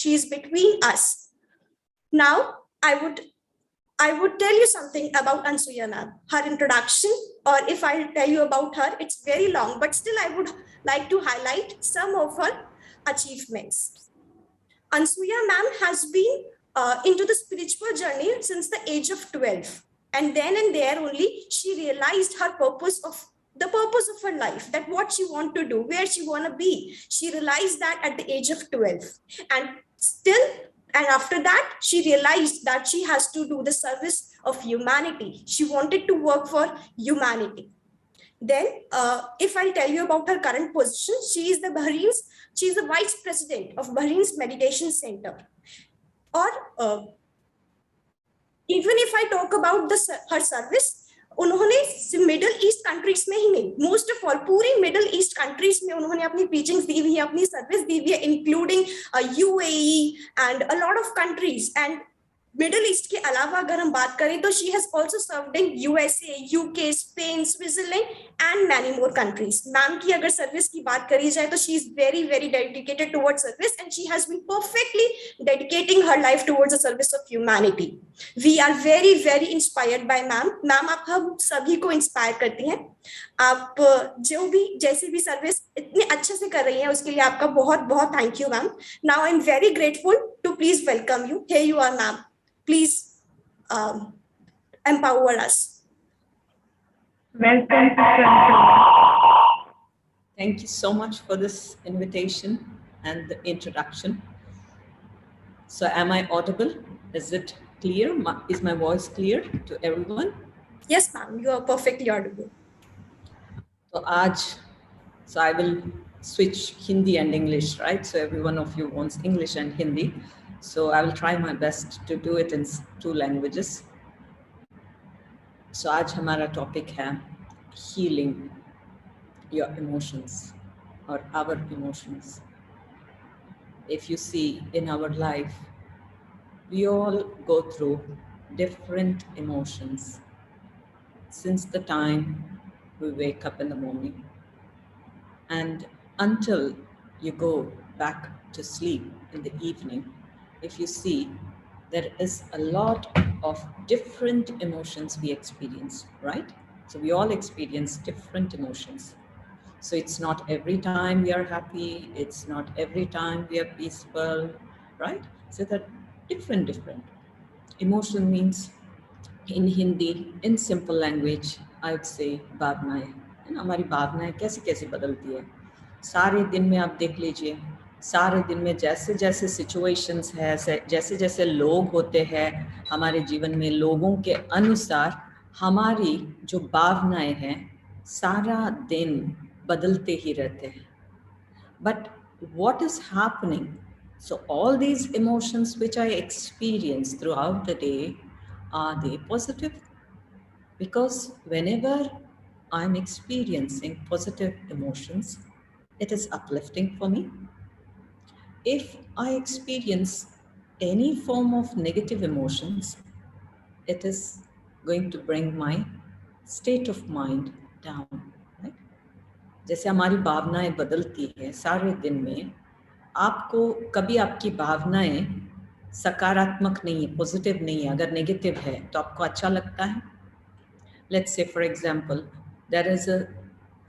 She is between us. Now, I would tell you something about Ansuya ma'am, her introduction, or if I tell you about her, it's very long, but still I would like to highlight some of her achievements. Ansuya ma'am has been into the spiritual journey since the age of 12. And then and there only, she realized the purpose of her life, that what she want to do, where she want to be. She realized that at the age of 12. And after that, she realized that she has to do the service of humanity. She wanted to work for humanity. Then, if I tell you about her current position, she is the vice president of Bahrain's meditation center. Or even if I talk about her service, उन्होंने middle east countries में ही नहीं, most of all पूरी middle east countries में उन्होंने अपनी teachings दी हुई है, अपनी सर्विस दी हुई है, including UAE and a lot of countries. And Middle East के अलावा अगर हम बात करें तो she has also served in USA, UK, Spain, Switzerland and many more countries. Ma'am की अगर सर्विस की बात करी जाए तो she is very very dedicated towards service and she has been perfectly dedicating her life towards the service of humanity. We are very very inspired by ma'am. Ma'am आप हम सभी को इंस्पायर करती हैं. आप जो भी जैसी भी सर्विस इतने अच्छे से कर रही हैं उसके लिए आपका बहुत बहुत thank you ma'am. Now I am very grateful to please welcome you. Here you are ma'am. Please empower us. Welcome to Sunku. Thank you so much for this invitation and the introduction. So am I audible? Is it clear? Is my voice clear to everyone? Yes, ma'am. You are perfectly audible. So I will switch Hindi and English, right? So every one of you wants English and Hindi. So I will try my best to do it in 2 languages. So आज हमारा topic है healing your emotions or our emotions. If you see in our life, we all go through different emotions since the time we wake up in the morning and until you go back to sleep in the evening. If you see, there is a lot of different emotions we experience, right? So we all experience different emotions. So it's not every time we are happy, it's not every time we are peaceful, right? So that different. Emotion means in Hindi, in simple language, I would say भावनाएं. हमारी भावनाएं कैसे बदलती है. सारे दिन में आप देख लीजिए, सारे दिन में जैसे जैसे सिचुएशंस है, जैसे जैसे लोग होते हैं हमारे जीवन में, लोगों के अनुसार हमारी जो भावनाएं हैं सारा दिन बदलते ही रहते हैं. But what is happening? So all these emotions which I experience throughout the day, are they positive? Because whenever I am experiencing positive emotions, it is uplifting for me. If I experience any form of negative emotions, it is going to bring my state of mind down, right? जैसे हमारी भावनाएं बदलती है सारे दिन में, आपको कभी आपकी भावनाएं सकारात्मक नहीं है, पॉजिटिव नहीं है, अगर नेगेटिव है तो आपको अच्छा लगता है. Let's say for example, there is a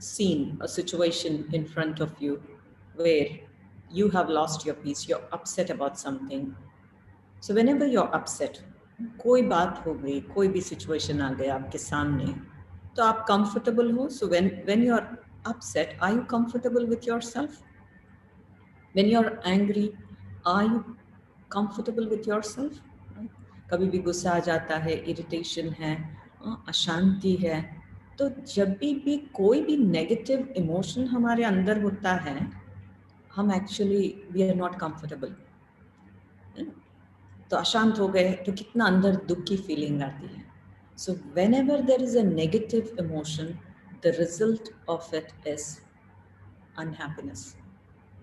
scene, a situation in front of you where you have lost your peace, you're upset about something. So whenever you're upset, कोई बात हो गई, कोई भी situation आ गया आपके सामने, तो आप comfortable हो. So when you're upset, are you comfortable with yourself? When you're angry, are you comfortable with yourself? कभी भी गुस्सा आ जाता है, irritation है, अशांति है, तो जब भी कोई भी नेगेटिव इमोशन हमारे अंदर होता है, हम actually we are not comfortable. तो अशांत हो गए तो कितना अंदर दुख की फीलिंग आती है. So whenever there is a negative emotion, the result of it is unhappiness,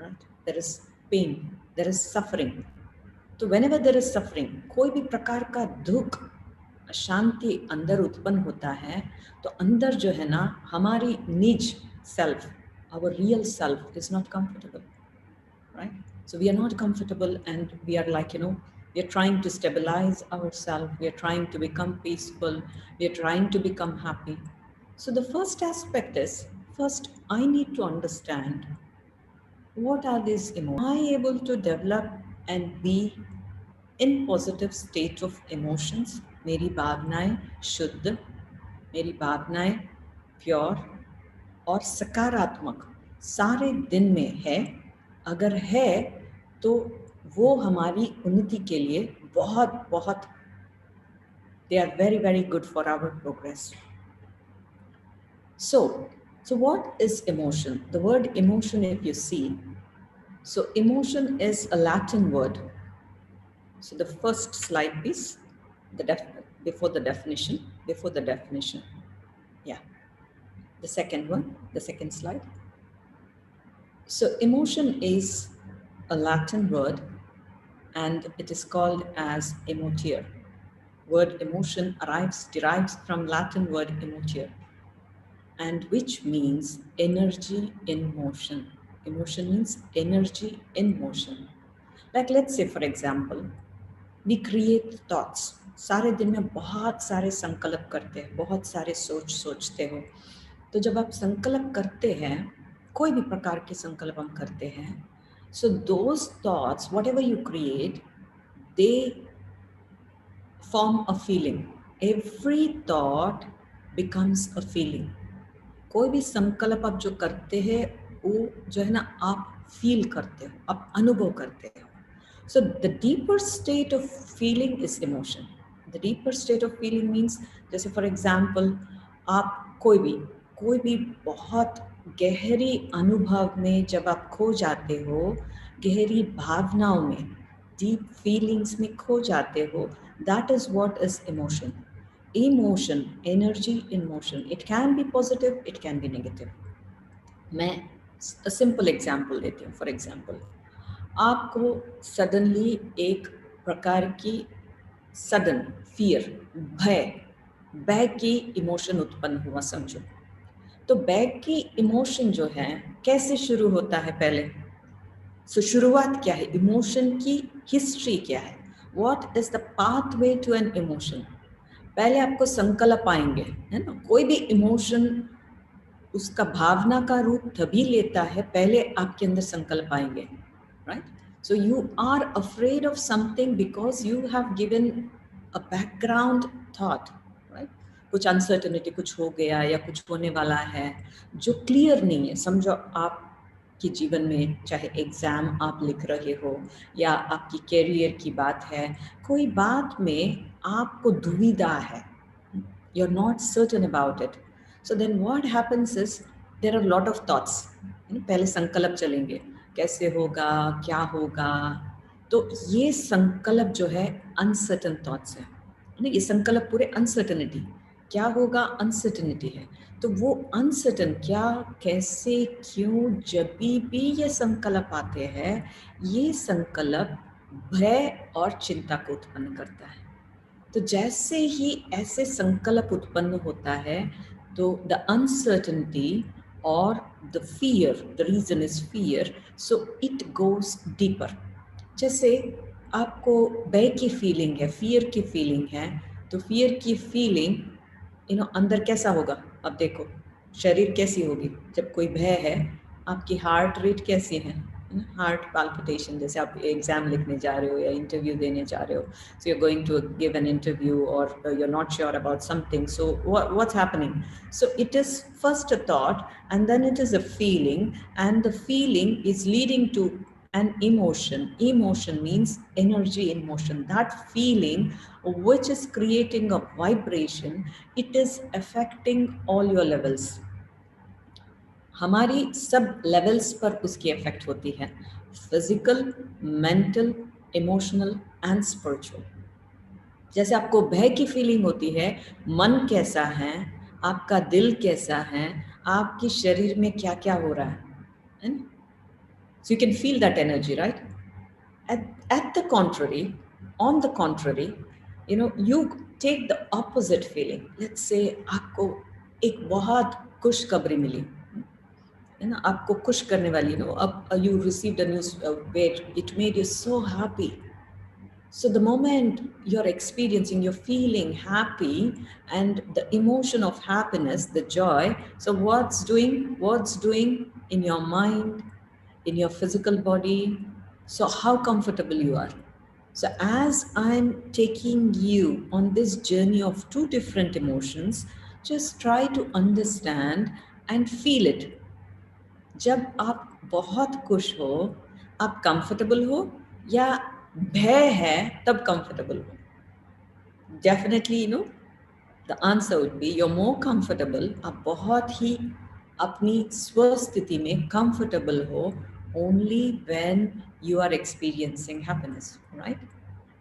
right? There is pain, there is suffering. तो व्हेनेवर देयर इज सफरिंग, कोई भी प्रकार का दुख, अशांति अंदर उत्पन्न होता है, तो अंदर जो है ना, हमारी निज self, our real self is not comfortable, right? So we are not comfortable, and we are like, we are trying to stabilize ourselves. We are trying to become peaceful. We are trying to become happy. So the first aspect is, first I need to understand what are these emotions. Am I able to develop and be in positive state of emotions? मेरी भावनाएं शुद्ध, मेरी भावनाएं pure और सकारात्मक सारे दिन में है। अगर है तो वो हमारी उन्नति के लिए बहुत बहुत, they are very very good for our progress. So what is emotion? The word emotion, if you see, so emotion is a Latin word. So the first slide, please. Before the definition. Yeah. The second one, the second slide. So emotion is a Latin word, and it is called as emotere. Word emotion derives from Latin word emotere, and which means energy in motion. Emotion means energy in motion. Like, let's say, for example, we create thoughts. सारे दिन में बहुत सारे संकल्प करते हैं, बहुत सारे सोचते हो। तो जब आप संकल्प करते हैं, कोई भी प्रकार के संकल्प हम करते हैं, so those thoughts, whatever you create, they form a feeling. Every thought becomes a feeling. कोई भी संकल्प आप जो करते हैं, वो जो है ना, आप फील करते हो, आप अनुभव करते हो. So the deeper state of feeling is emotion. The deeper state of feeling means, जैसे for example, आप कोई भी बहुत गहरी अनुभव में जब आप खो जाते हो, गहरी भावनाओं में, deep feelings में खो जाते हो, that is what is emotion. Emotion, energy in motion. It can be positive, it can be negative. मैं a simple example देती हूँ. For example, आपको सडनली एक प्रकार की सडन फियर, भय की इमोशन उत्पन्न हुआ, समझो. तो भय की इमोशन जो है कैसे शुरू होता है पहले? सो शुरुआत क्या है? इमोशन की हिस्ट्री क्या है? What is the pathway to an emotion? पहले आपको संकल्प आएंगे, है ना. कोई भी इमोशन उसका भावना का रूप तभी लेता है, पहले आपके अंदर संकल्प आएंगे, right. So you are afraid of something because you have given a background thought, right. कुछ अनसर्टेनिटी, कुछ हो गया या कुछ होने वाला है जो क्लियर नहीं है. समझो आप कि जीवन में, चाहे एग्जाम आप लिख रहे हो या आपकी कैरियर की बात है, कोई बात में आपको दुविधा है, you are not certain about it. So then what happens is there are lot of thoughts. पहले संकल्प चलेंगे, कैसे होगा, क्या होगा. तो ये संकल्प जो है अनसर्टन थॉट्स है. ये संकल्प पूरे अनसर्टनिटी, क्या होगा, अनसर्टनिटी है. तो वो अनसर्टन क्या, कैसे, क्यों, जब भी ये संकल्प आते हैं, ये संकल्प भय और चिंता को उत्पन्न करता है. तो जैसे ही ऐसे संकल्प उत्पन्न होता है, तो द अनसर्टनिटी और the fear, the reason is fear, so it goes deeper. जैसे आपको भय की फीलिंग है, फियर की फीलिंग है, तो फियर की फीलिंग अंदर कैसा होगा? अब देखो शरीर कैसी होगी जब कोई भय है. आपकी हार्ट रेट कैसी है? Heart palpitation. जैसे आप एग्जाम लिखने जा रहे हो या इंटरव्यू देने जा रहे हो, so you are going to give an interview और you are not sure about something. So what's happening? So it is first a thought and then it is a feeling, and the feeling is leading to an emotion. Emotion means energy in motion. That feeling which is creating a vibration, it is affecting all your levels. हमारी सब levels पर उसकी effect होती है, physical, mental, emotional and spiritual. जैसे आपको भय की फीलिंग होती है, मन कैसा है, आपका दिल कैसा है, आपके शरीर में क्या क्या हो रहा है. So you can feel that energy, right? At the contrary, on the contrary, you take the opposite feeling. Let's say आपको एक बहुत खुशखबरी मिली, है ना, आपको खुश करने वाली, अब you received a news where it made you so happy. So the moment you're experiencing, you're feeling happy, and the emotion of happiness, the joy, so what's doing in your mind, in your physical body, so how comfortable you are. So as I'm taking you on this journey of two different emotions, just try to understand and feel it. जब आप बहुत खुश हो, आप comfortable हो या भय है तब कंफर्टेबल हो? Definitely the answer would be you are more comfortable, आप बहुत ही अपनी स्वस्थिति में कंफर्टेबल हो only when you are experiencing happiness, right?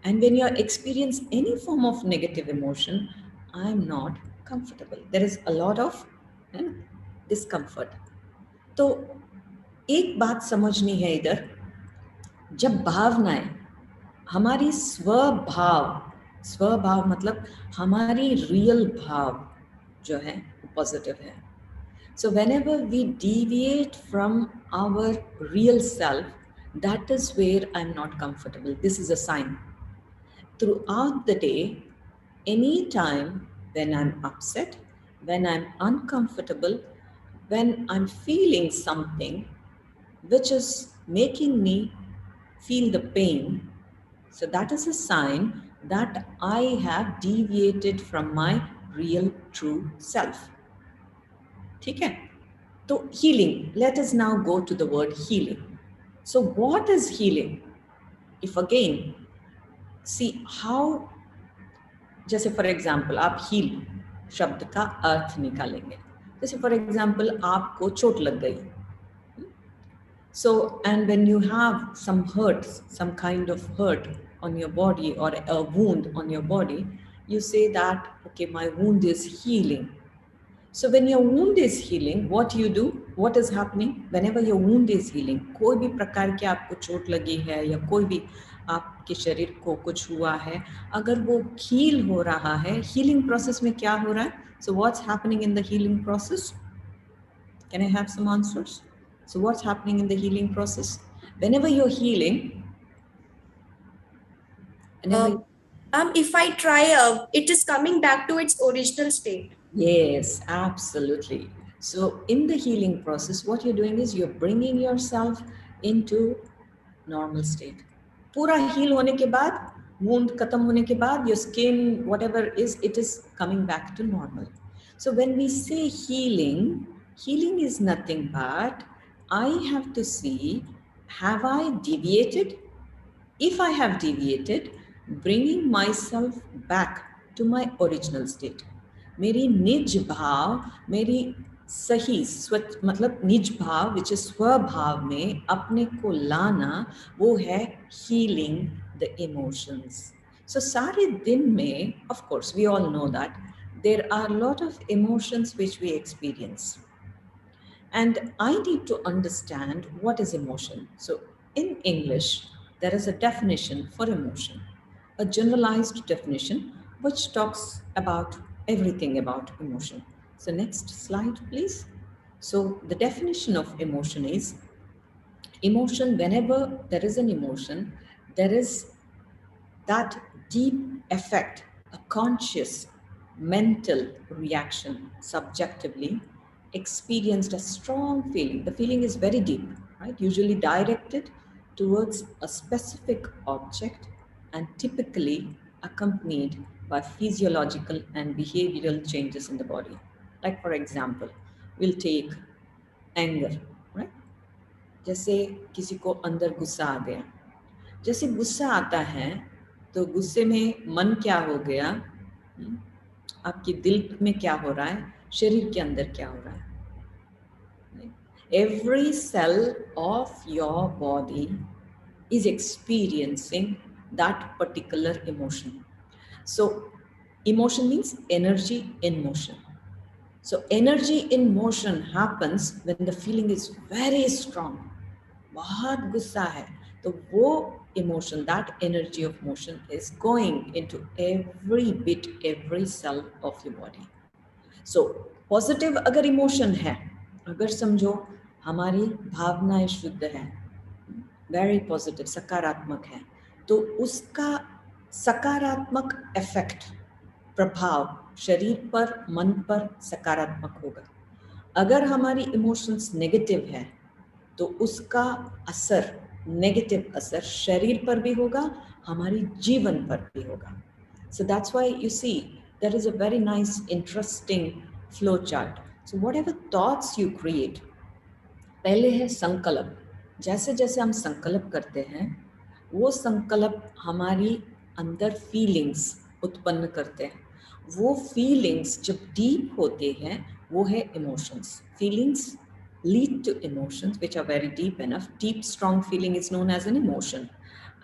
And when you experience any form of negative emotion, I'm not comfortable, there is a lot of discomfort. तो एक बात समझनी है इधर, जब भावनाएं हमारी स्वभाव मतलब हमारी रियल भाव जो है पॉजिटिव है. So whenever we deviate from our real self, that is where I'm not comfortable. This is a sign. Throughout the day, any time when I'm upset, when I'm uncomfortable, when I'm feeling something which is making me feel the pain, so that is a sign that I have deviated from my real true self. ठीक है? So healing, let us now go to the word healing. So what is healing? If again, see how, जैसे for example आप heal शब्द का अर्थ निकालेंगे. जैसे for example आपको चोट लग गई. So, and when you have some hurt, some kind of hurt on your body or a wound on your body, you say that, okay, my wound is healing. So when your wound is healing, what you do, what is happening? Whenever your wound is healing, कोई भी प्रकार की आपको चोट लगी है या कोई भी आपके शरीर को कुछ हुआ है, अगर वो heal हो रहा है, healing process में क्या हो रहा है? So what's happening in the healing process? Can I have some answers? So what's happening in the healing process? Whenever you're healing, If I try, it is coming back to its original state. Yes, absolutely. So in the healing process, what you're doing is you're bringing yourself into normal state. पूरा heal होने के बाद, wound खत्म होने के बाद, your skin, whatever is, it is coming back to normal. So when we say healing, healing is nothing but I have to see, have I deviated? If I have deviated, bringing myself back to my original state. मेरी निज भाव, मेरी सही मतलब निज भाव which is स्वभाव में अपने को लाना, वो है healing the emotions. So सारे दिन में, of course we all know that there are a lot of emotions which we experience. And I need to understand what is emotion. So in English, there is a definition for emotion, a generalized definition which talks about everything about emotion. So next slide, please. So the definition of emotion is, emotion, whenever there is an emotion, there is that deep effect, a conscious mental reaction, subjectively experienced a strong feeling. The feeling is very deep, right? Usually directed towards a specific object and typically accompanied by physiological and behavioral changes in the body. Like for example, we'll take anger, right? जैसे किसी को अंदर गुस्सा आ गया, जैसे गुस्सा आता है तो गुस्से में मन क्या हो गया, आपके दिल में क्या हो रहा है, शरीर के अंदर क्या हो रहा है. Every cell of your body is experiencing that particular emotion. So emotion means energy in motion. So energy in motion happens when the feeling is very strong. बहुत गुस्सा है तो वो emotion, that energy of motion is going into every bit, every cell of your body. So positive अगर emotion है, अगर समझो हमारी भावनाएं शुद्ध है, वेरी पॉजिटिव, सकारात्मक है, तो उसका सकारात्मक इफेक्ट, प्रभाव शरीर पर, मन पर सकारात्मक होगा। अगर हमारी इमोशंस नेगेटिव है तो उसका असर, नेगेटिव असर शरीर पर भी होगा, हमारी जीवन पर भी होगा। So that's why you see there is a very nice interesting flow chart. So whatever thoughts you create, पहले है संकल्प। जैसे जैसे हम संकल्प करते हैं वो संकल्प हमारी अंदर फीलिंग्स उत्पन्न करते हैं। वो फीलिंग्स जब डीप होते हैं वो है emotions. Feelings lead to emotions which are very deep enough. Deep strong feeling is known as an emotion.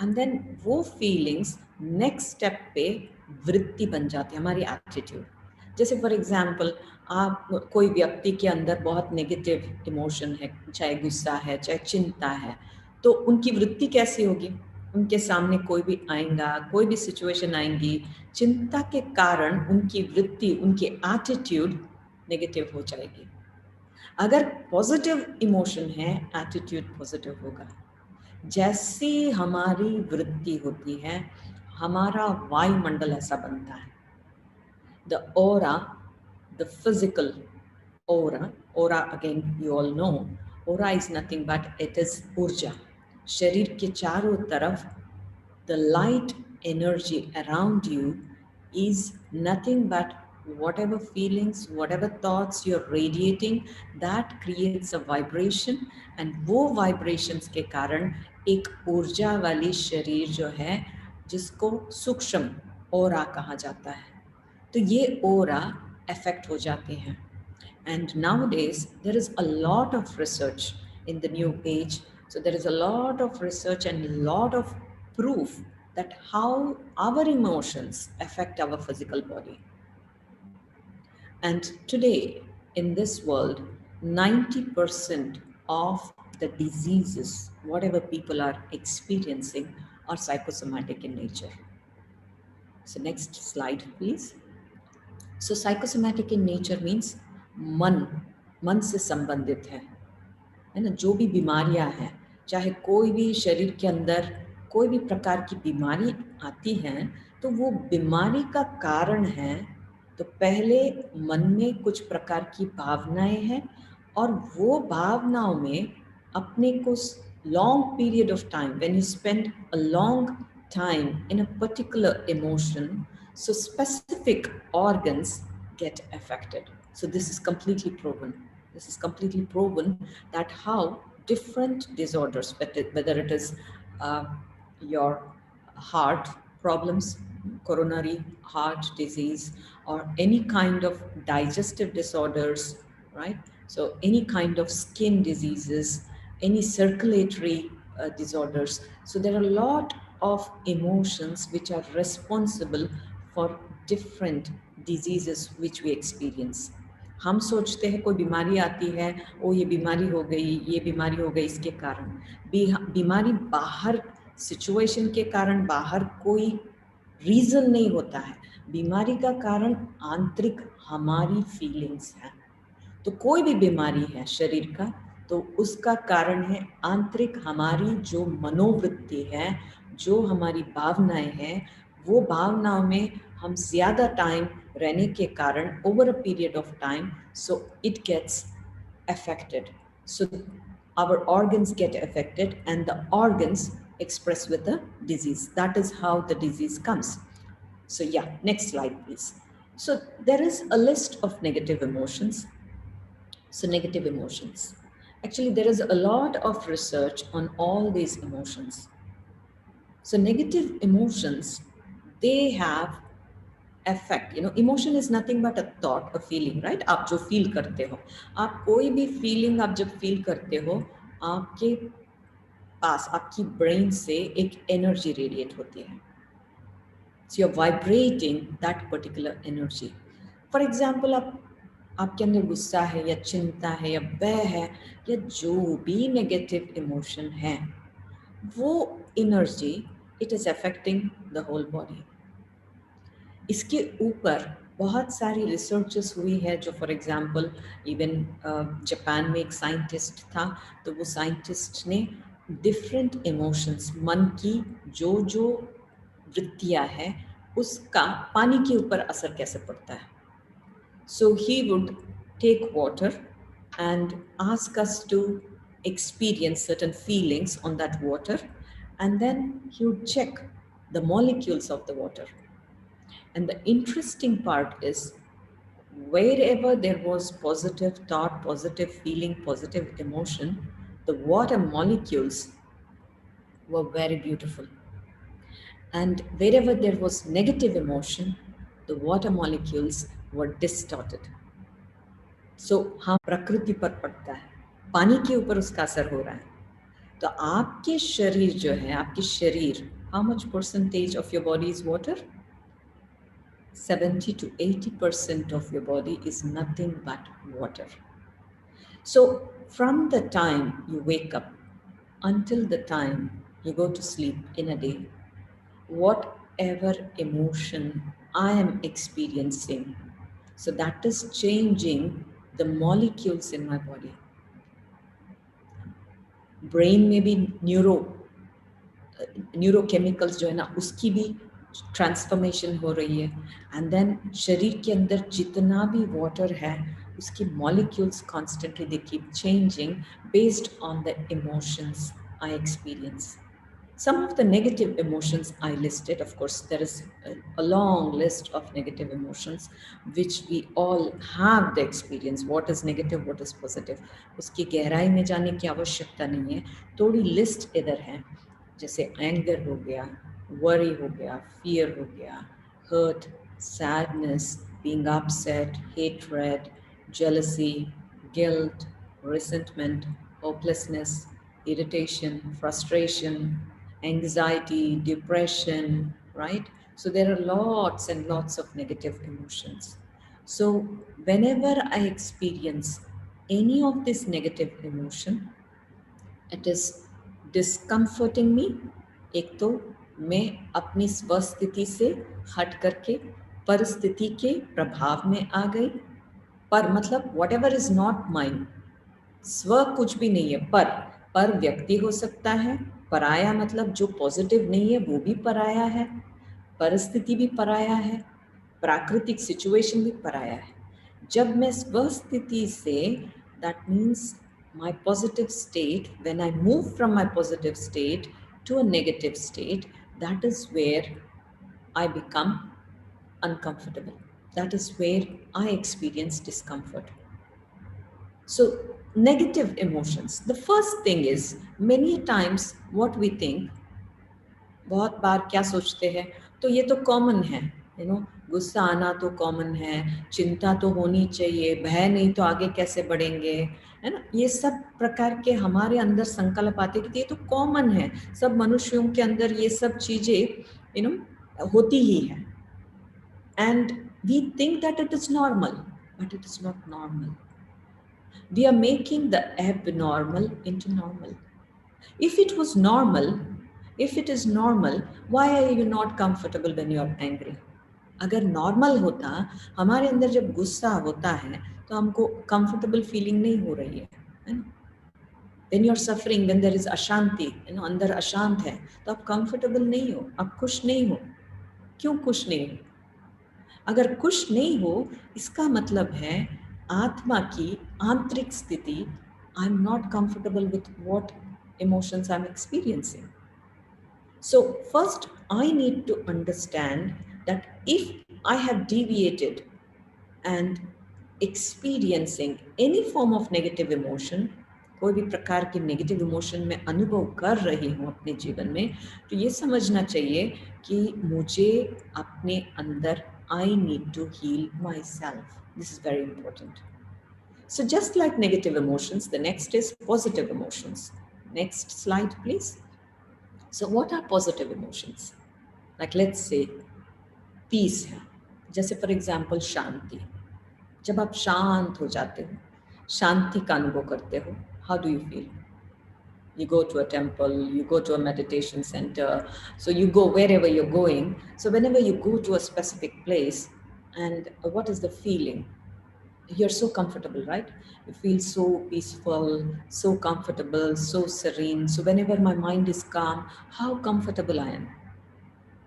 And then वो feelings next step पे वृत्ति बन जाती है, हमारी एटीट्यूड। जैसे फॉर एग्जाम्पल आप, कोई व्यक्ति के अंदर बहुत नेगेटिव इमोशन है, चाहे गुस्सा है, चाहे चिंता है, तो उनकी वृत्ति कैसी होगी? उनके सामने कोई भी आएगा, कोई भी सिचुएशन आएंगी, चिंता के कारण उनकी वृत्ति, उनकी एटीट्यूड नेगेटिव हो जाएगी। अगर पॉजिटिव इमोशन है, एटीट्यूड पॉजिटिव होगा। जैसी हमारी वृत्ति होती है, हमारा वायुमंडल ऐसा बनता है। The aura, the physical aura again you all know, aura is nothing but it is ऊर्जा। शरीर के चारों तरफ the light energy around you is nothing but whatever feelings, whatever thoughts you're radiating, that creates a vibration, and वो vibrations के कारण एक ऊर्जा वाली शरीर जो है, जिसको सूक्ष्म ओरा कहा जाता है, तो ये ओरा अफेक्ट हो जाते हैं। And nowadays there is a lot of research in the new age. So there is a lot of research and a lot of proof that how our emotions affect our physical body. And today in this world, 90% of the diseases, whatever people are experiencing, are psychosomatic in nature. So next slide, please. So psychosomatic in nature means मन से संबंधित है ना। जो भी बीमारियां हैं, चाहे कोई भी शरीर के अंदर कोई भी प्रकार की बीमारी आती है, तो वो बीमारी का कारण है तो पहले मन में कुछ प्रकार की भावनाएं हैं, और वो भावनाओं में अपने को long period of time, when you spend a long time in a particular emotion, so specific organs get affected. So this is completely proven. This is completely proven that how different disorders, whether it is your heart problems, coronary heart disease, or any kind of digestive disorders, right? So any kind of skin diseases, any circulatory disorders. So there are a lot of emotions which are responsible for different diseases which we experience. हम सोचते हैं कोई बीमारी आती है, ओ ये बीमारी हो गई, ये बीमारी हो गई इसके कारण। बीमारी बाहर सिचुएशन के कारण, बाहर कोई रीजन नहीं होता है। बीमारी का कारण आंतरिक हमारी फीलिंग्स है। तो कोई भी बीमारी है शरीर का, तो उसका कारण है आंतरिक हमारी जो मनोवृत्ति है, जो हमारी भावनाएं हैं, वो भावनाओं में हम ज़्यादा टाइम रहने के कारण, over a period of time, so it gets affected. So our organs get affected, and the organs express with the disease. That is how the disease comes. So yeah, next slide please. So there is a list of negative emotions. So negative emotions. Actually, there is a lot of research on all these emotions. So negative emotions, they have effect. You know, emotion is nothing but a thought, a feeling, right? आप जो feel करते हो, आप कोई भी feeling आप जब feel करते हो, आपके पास, आपकी brain से एक energy radiate होती है. So you're vibrating that particular energy. For example, आपके अंदर गुस्सा है या चिंता है या भय है या जो भी नेगेटिव इमोशन है, वो energy, it is affecting the whole body. इसके ऊपर बहुत सारी रिसर्चेस हुई है जो फॉर एग्जांपल इवन जापान में एक साइंटिस्ट था, तो वो साइंटिस्ट ने डिफरेंट इमोशंस, मन की जो जो वृत्तियां है उसका पानी के ऊपर असर कैसे पड़ता है. So he would take water and ask us to experience certain feelings on that water, and then he would check the molecules of the water. And the interesting part is, wherever there was positive thought, positive feeling, positive emotion, the water molecules were very beautiful. And wherever there was negative emotion, the water molecules were distorted. सो हाँ, प्रकृति पर पड़ता है, पानी के ऊपर उसका असर हो रहा है. तो आपके शरीर जो है, आपके शरीर, how much percentage of your body is water? 70 to 80% of your body is nothing but water. So from the time you wake up until the time you go to sleep in a day, whatever emotion I am experiencing, so that is changing the molecules in my body. Brain में भी neurochemicals जो है ना, उसकी भी transformation हो रही है. एंड देन शरीर के अंदर जितना भी वाटर है उसकी molecules constantly they keep changing based on the emotions I experience. Some of the negative emotions I listed, of course, there is a long list of negative emotions which we all have the experience. What is negative, what is positive? उसकी गहराई में जाने की आवश्यकता नहीं है, थोड़ी list इधर है. जैसे एंगर हो गया, वरी हो गया, फियर हो गया, hurt, sadness, being upset, hatred, jealousy, guilt, resentment, hopelessness, irritation, frustration, anxiety, depression, right? So there are lots and lots of negative emotions. So whenever I experience any of this negative emotion, it is discomforting me. एक तो मैं अपनी स्वस्थिति से हट करके परिस्थिति के प्रभाव में आ गई. पर मतलब whatever is not mine, स्व कुछ भी नहीं है. पर व्यक्ति हो सकता है, पराया मतलब जो पॉजिटिव नहीं है वो भी पराया है, परिस्थिति भी पराया है, प्राकृतिक सिचुएशन भी पराया है. जब मैं स्व स्थिति से, that means my positive state, when I move from my positive state to a negative state, that is where I become uncomfortable. That is where I experience discomfort. So negative emotions, the first thing is, many times what we think, बहुत बार क्या सोचते हैं, तो ये तो common है, you know, गुस्सा आना तो कॉमन है, चिंता तो होनी चाहिए, भय नहीं तो आगे कैसे बढ़ेंगे, है ना. ये सब प्रकार के हमारे अंदर संकल्प आते कि ये तो कॉमन है, सब मनुष्यों के अंदर ये सब चीजें यू नो होती ही है. And we think that it is normal, but it is not normal. We are making the abnormal into normal. If it was normal, if it is normal, why are you not comfortable when you are angry? अगर normal होता, हमारे अंदर जब गुस्सा होता है तो हमको कंफर्टेबल फीलिंग नहीं हो रही है ना. When you are suffering, when there is अशांति, you know, अंदर अशांत है तो आप कंफर्टेबल नहीं हो, आप खुश नहीं हो. क्यों खुश नहीं हो? अगर खुश नहीं हो, इसका मतलब है आत्मा की आंतरिक स्थिति, I am not comfortable with what emotions I am experiencing. So first I need to understand that if I have deviated and experiencing any form of negative emotion, कोई भी प्रकार के नेगेटिव इमोशन में अनुभव कर रही हूँ अपने जीवन में, तो ये समझना चाहिए कि मुझे अपने अंदर I need to heal myself. This is very important. So just like negative emotions, the next is positive emotions. Next slide, please. So what are positive emotions? Like let's say peace है. जैसे for example शांति. जब आप शांत हो जाते हो, शांति का अनुभव करते हो, how do you feel? You go to a temple, you go to a meditation center, so you go wherever you're going. So whenever you go to a specific place And what is the feeling? You're so comfortable, right? You feel so peaceful, so comfortable, so serene. So whenever my mind is calm, how comfortable I am,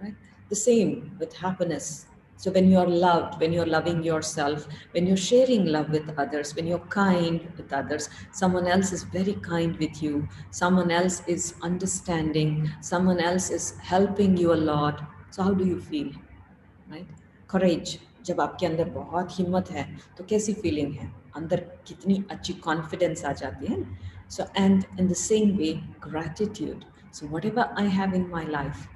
right? The same with happiness. So when you're loved, when you're loving yourself, when you're sharing love with others, when you're kind with others, someone else is very kind with you, someone else is understanding, someone else is helping you a lot. So how do you feel, right? Courage, जब आपके अंदर बहुत हिम्मत है तो कैसी feeling है, अंदर कितनी अच्छी कॉन्फिडेंस आ जाती है. So and in the same way, gratitude. So whatever I have in my life,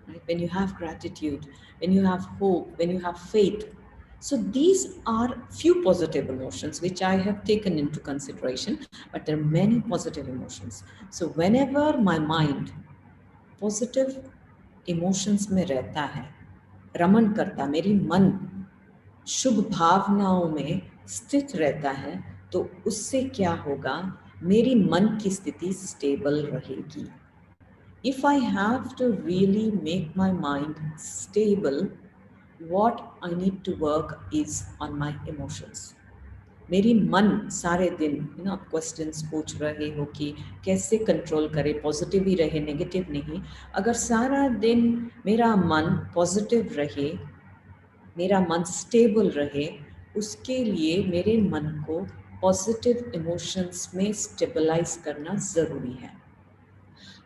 right? When you have gratitude, when you have hope, when you have faith. So these are few positive emotions which I have taken into consideration, but there are many positive emotions. So whenever my mind positive emotions में रहता है, रमन करता, मेरी मन शुभ भावनाओं में स्थित रहता है, तो उससे क्या होगा, मेरी मन की स्थिति स्टेबल रहेगी. If I have to really make my mind stable, what I need to work is on my emotions. मेरी मन सारे दिन आप क्वेश्चंस पूछ रहे हो कि कैसे कंट्रोल करे, पॉजिटिव ही रहे, नेगेटिव नहीं. अगर सारा दिन मेरा मन पॉजिटिव रहे, मेरा मन स्टेबल रहे, उसके लिए मेरे मन को पॉजिटिव इमोशंस में स्टेबलाइज करना ज़रूरी है.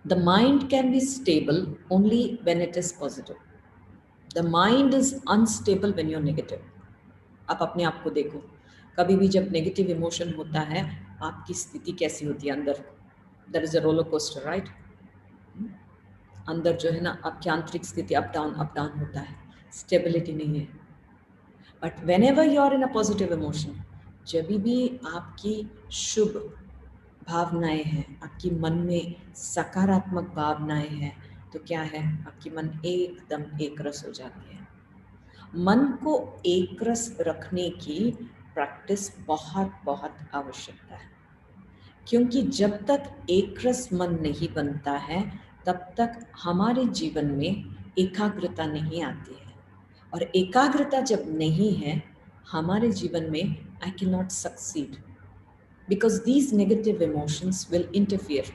The mind can be stable only when it is positive. The mind is unstable when you're negative. आप अपने आप को देखो, कभी भी जब नेगेटिव इमोशन होता है, आपकी स्थिति कैसी होती है अंदर? There is a roller coaster, right? अंदर जो है ना, आपकी आंतरिक स्थिति अप डाउन होता है, स्टेबिलिटी नहीं है. But whenever you are in a positive emotion, जब भी आपकी शुभ भावनाएं हैं, आपकी मन में सकारात्मक भावनाएं हैं, तो क्या है, आपकी मन एकदम एक रस हो जाती है. मन को एक रस रखने की प्रैक्टिस बहुत बहुत आवश्यकता है, क्योंकि जब तक एक रस मन नहीं बनता है, तब तक हमारे जीवन में एकाग्रता नहीं आती है. और एकाग्रता जब नहीं है हमारे जीवन में, I can not succeed, because these negative emotions will interfere.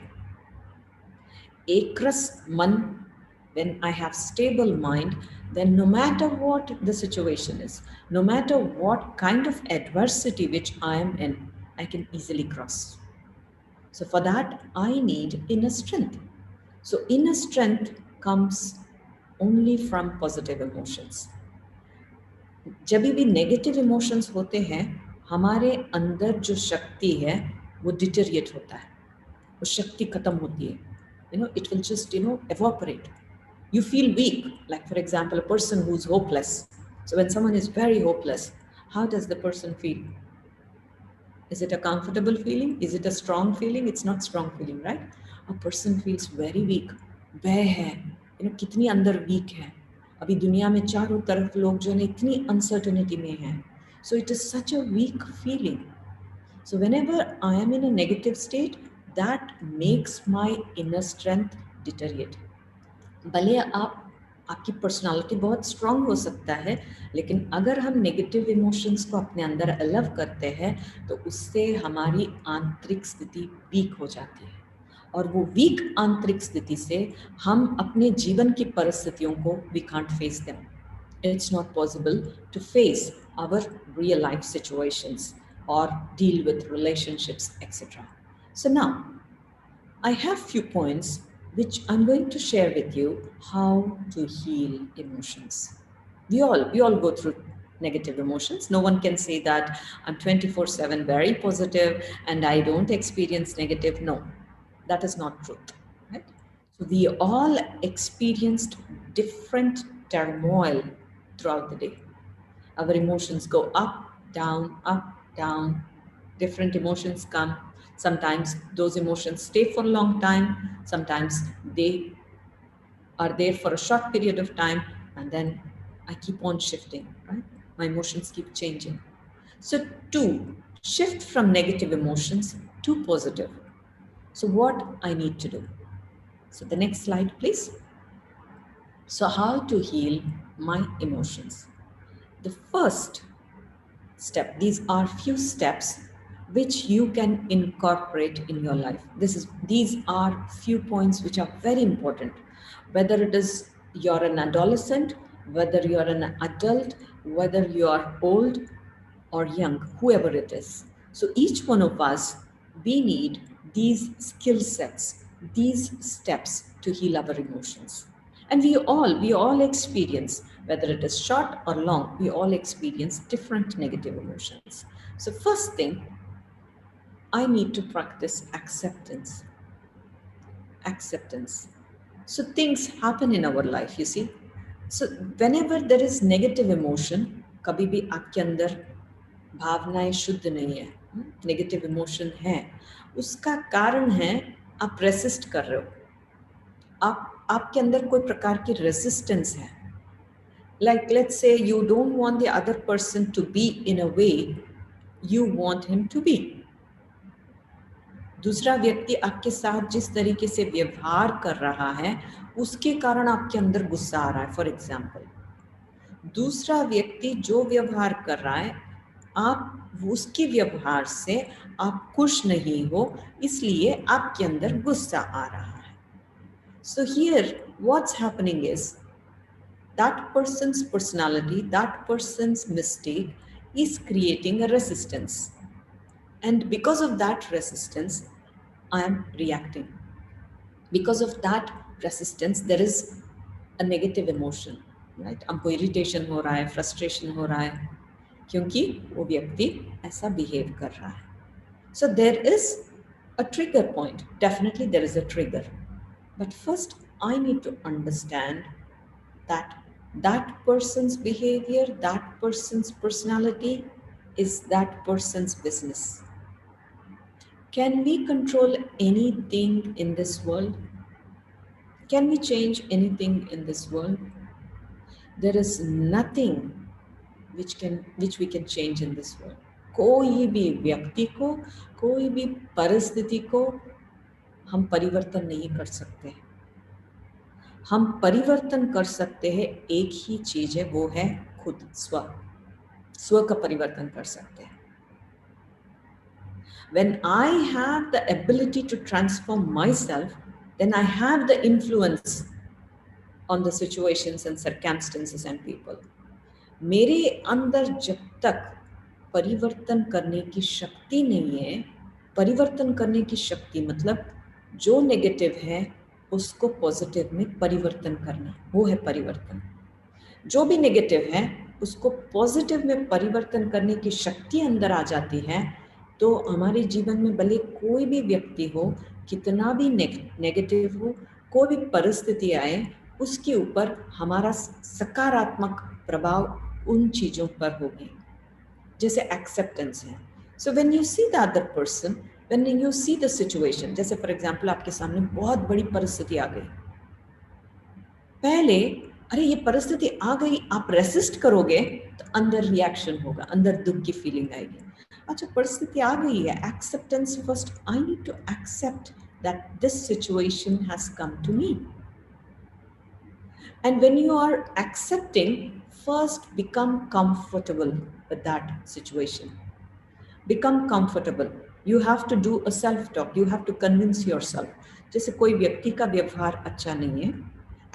Ekras man, when I have stable mind, then no matter what the situation is, no matter what kind of adversity which I am in, I can easily cross. So for that I need inner strength. So inner strength comes only from positive emotions. जब भी negative emotions होते हैं, हमारे अंदर जो शक्ति है वो डिटेरिएट होता है, वो शक्ति खत्म होती है. It will just evaporate. You feel weak. Like for example, a person who's hopeless. So when someone is very hopeless, how does the person feel? Is it a comfortable feeling? Is it a strong feeling? It's not strong feeling, right? A person feels very weak. वह है, कितनी अंदर week है. अभी दुनिया में चारों तरफ लोग जो है इतनी अनसर्टेनिटी में हैं. So it is such a weak feeling. So whenever I am in a negative state, that makes my inner strength deteriorate. भले आपकी पर्सनालिटी बहुत स्ट्रांग हो सकता है, लेकिन अगर हम नेगेटिव इमोशंस को अपने अंदर अलाउ करते हैं, तो उससे हमारी आंतरिक स्थिति वीक हो जाती है. और वो वीक आंतरिक स्थिति से हम अपने जीवन की परिस्थितियों को we can't face them. It's not possible to face our real life situations और deal with relationships etcetera. So now I have few points which I'm going to share with you how to heal emotions. We all go through negative emotions. No one can say that I'm 24/7 very positive and I don't experience negative. No, that is not truth, right? So we all experienced different turmoil throughout the day. Our emotions go up, down. Different emotions come. Sometimes those emotions stay for a long time. Sometimes they are there for a short period of time, and then I keep on shifting, right? My emotions keep changing. So to shift from negative emotions to positive, so what I need to do? So the next slide, please. So how to heal my emotions? The first step, these are few steps which you can incorporate in your life. These are few points which are very important, whether it is you're an adolescent, whether you're an adult, whether you are old or young, whoever it is. So each one of us, we need these skill sets, these steps to heal our emotions. And we all experience, whether it is short or long, we all experience different negative emotions. So first thing, I need to practice acceptance. Acceptance. So things happen in our life, you see. So whenever there is negative emotion, कभी भी आपके अंदर भावनाएं शुद्ध नहीं है, negative emotion है, उसका कारण है आप रेसिस्ट कर रहे हो, आपके अंदर कोई प्रकार की रेसिस्टेंस है. Like let's say you don't want the other person to be in a way you want him to be. दूसरा व्यक्ति आपके साथ जिस तरीके से व्यवहार कर रहा है उसके कारण आपके अंदर गुस्सा आ रहा है. फॉर एग्जाम्पल, दूसरा व्यक्ति जो व्यवहार कर रहा है, आप उसके व्यवहार से आप खुश नहीं हो, इसलिए आपके अंदर गुस्सा आ रहा है. So here what's happening is that person's personality, that person's mistake is creating a resistance. And because of that resistance, I am reacting. Because of that resistance, there is a negative emotion, right? हमको irritation हो रहा है, frustration हो रहा है, क्योंकि वो व्यक्ति ऐसा behave कर रहा है. So there is a trigger point. Definitely there is a trigger. But first, I need to understand that person's behavior, that person's personality is that person's business. Can we control anything in this world? Can we change anything in this world? There is nothing which we can change in this world. कोई भी व्यक्ति को, कोई भी परिस्थिति को हम परिवर्तन नहीं कर सकते. हम परिवर्तन कर सकते हैं, एक ही चीज है, वो है खुद, स्व का परिवर्तन कर सकते हैं. When I have the ability to transform myself, then I have the influence on the situations and circumstances and people. मेरे अंदर जब तक परिवर्तन करने की शक्ति नहीं है, परिवर्तन करने की शक्ति मतलब जो नेगेटिव है उसको पॉजिटिव में परिवर्तन करना, वो है परिवर्तन. जो भी नेगेटिव है उसको पॉजिटिव में परिवर्तन करने की शक्ति अंदर आ जाती है, तो हमारे जीवन में भले कोई भी व्यक्ति हो, कितना भी नेगेटिव हो, कोई भी परिस्थिति आए, उसके ऊपर हमारा सकारात्मक प्रभाव उन चीज़ों पर होगी. जैसे एक्सेप्टेंस है. So when you see the other person, when you see the situation, जैसे फॉर एग्जाम्पल आपके सामने बहुत बड़ी परिस्थिति आ गई, पहले अरे ये परिस्थिति आ गई, आप रेसिस्ट करोगे तो अंदर रिएक्शन होगा, अंदर दुख की फीलिंग आएगी. अच्छा, परिस्थिति आ गई है, acceptance first. I need to accept that this situation has come to me. And when you are accepting, first become comfortable with that situation. Become comfortable. You have to do a self-talk. You have to convince yourself. जैसे कोई व्यक्ति का व्यवहार अच्छा नहीं है,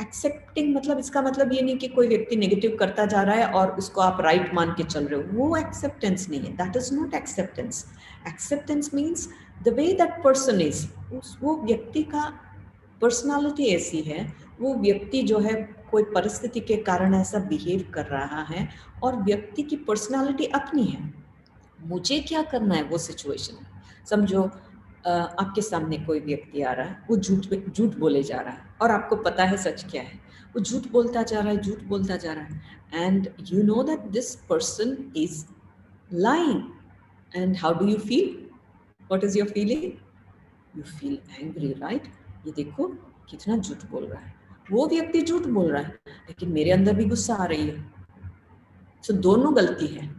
accepting मतलब इसका मतलब ये नहीं कि कोई व्यक्ति नेगेटिव करता जा रहा है और उसको आप राइट मान के चल रहे हो, वो एक्सेप्टेंस नहीं है. That is not acceptance. Acceptance means the way that person is, वो व्यक्ति का पर्सनालिटी ऐसी है, वो व्यक्ति जो है कोई परिस्थिति के कारण ऐसा बिहेव कर रहा है और व्यक्ति की पर्सनालिटी अपनी है. मुझे क्या करना है वो सिचुएशन. समझो आपके सामने कोई व्यक्ति आ रहा है, वो झूठ बोले जा रहा है और आपको पता है सच क्या है. वो झूठ बोलता जा रहा है, झूठ बोलता जा रहा है, and you know that this person is lying. And how do you feel? What is your feeling? You feel angry, right? ये देखो कितना झूठ बोल रहा है. वो व्यक्ति झूठ बोल रहा है, लेकिन मेरे अंदर भी गुस्सा आ रही है. सो दोनों गलती है.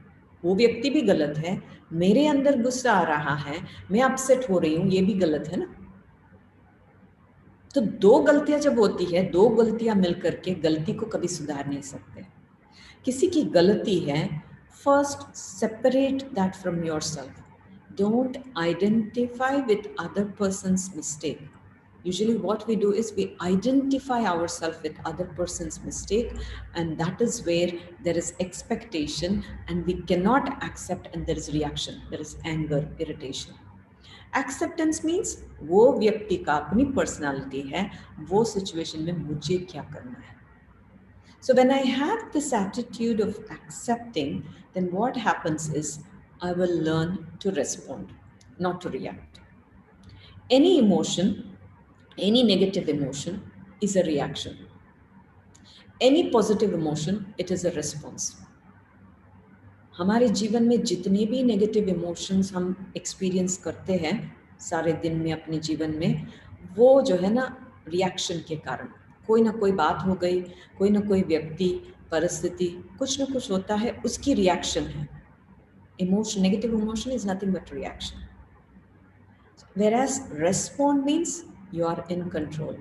वो व्यक्ति भी गलत है, मेरे अंदर गुस्सा आ रहा है, मैं अपसेट हो रही हूँ, ये भी गलत है ना. तो दो गलतियां जब होती है, दो गलतियां मिलकर के गलती को कभी सुधार नहीं सकते. किसी की गलती है, first separate that from yourself. Don't identify with other person's mistake. Usually what we do is we identify ourselves with other person's mistake, and that is where there is expectation and we cannot accept, and there is reaction, there is anger, irritation. Acceptance means वो व्यक्ति का अपनी personality है, वो situation में मुझे क्या करना है. So when I have this attitude of accepting, then what happens is I will learn to respond, not to react. Any emotion, any negative emotion is a reaction. Any positive emotion, it is a response. हमारे जीवन में जितने भी negative emotions हम experience करते हैं सारे दिन में अपने जीवन में, वो जो है ना रिएक्शन के कारण, कोई ना कोई बात हो गई, कोई ना कोई व्यक्ति, परिस्थिति, कुछ ना कुछ होता है, उसकी रिएक्शन है. Emotion, negative emotion is nothing but reaction. Whereas respond means you are in control.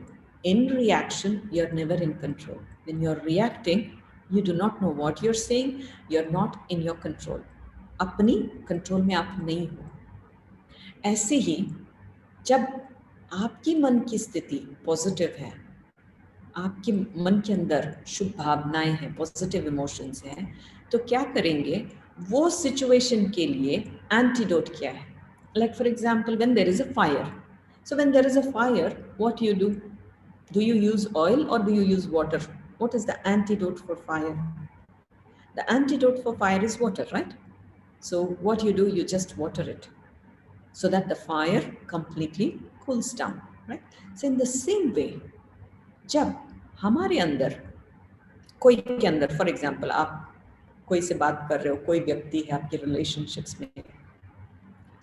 In reaction, you're never in control. When you're reacting, you do not know what you're saying, you're not in your control. अपनी control में आप नहीं हो. ऐसे ही जब आपकी मन की स्थिति पॉजिटिव है, आपके मन के अंदर शुभ भावनाएं हैं, पॉजिटिव इमोशंस हैं, तो क्या करेंगे, वो सिचुएशन के लिए एंटीडोट क्या है. Like for example, when there is a fire. So when there is a fire, what do you do? Do you use oil or do you use water? What is the antidote for fire? The antidote for fire is water, right? So what you do, you just water it so that the fire completely cools down, right? So in the same way, जब हमारे अंदर, कोई के अंदर, for example आप कोई से बात कर रहे हो, कोई व्यक्ति है आपके रिलेशनशिप्स में,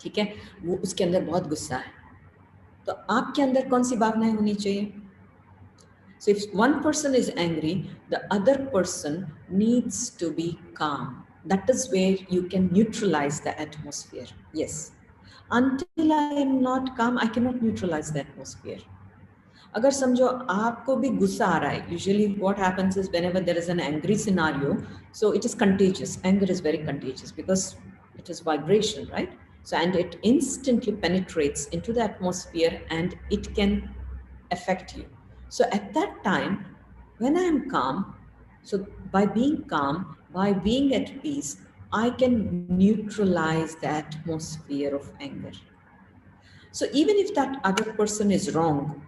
ठीक है, वो उसके अंदर बहुत गुस्सा है, तो आपके अंदर कौन सी भावनाएं होनी चाहिए. So if one person is angry, the other person needs to be calm. That is where you can neutralize the atmosphere. Yes. Until I am not calm, I cannot neutralize the atmosphere. अगर समझो आपको भी गुस्सा आ रहा है, usually what happens is whenever there is an angry scenario, so it is contagious. Anger is very contagious because it is vibration, right? So and it instantly penetrates into the atmosphere and it can affect you. So at that time, when I am calm, so by being calm, by being at peace, I can neutralize the atmosphere of anger. So even if that other person is wrong,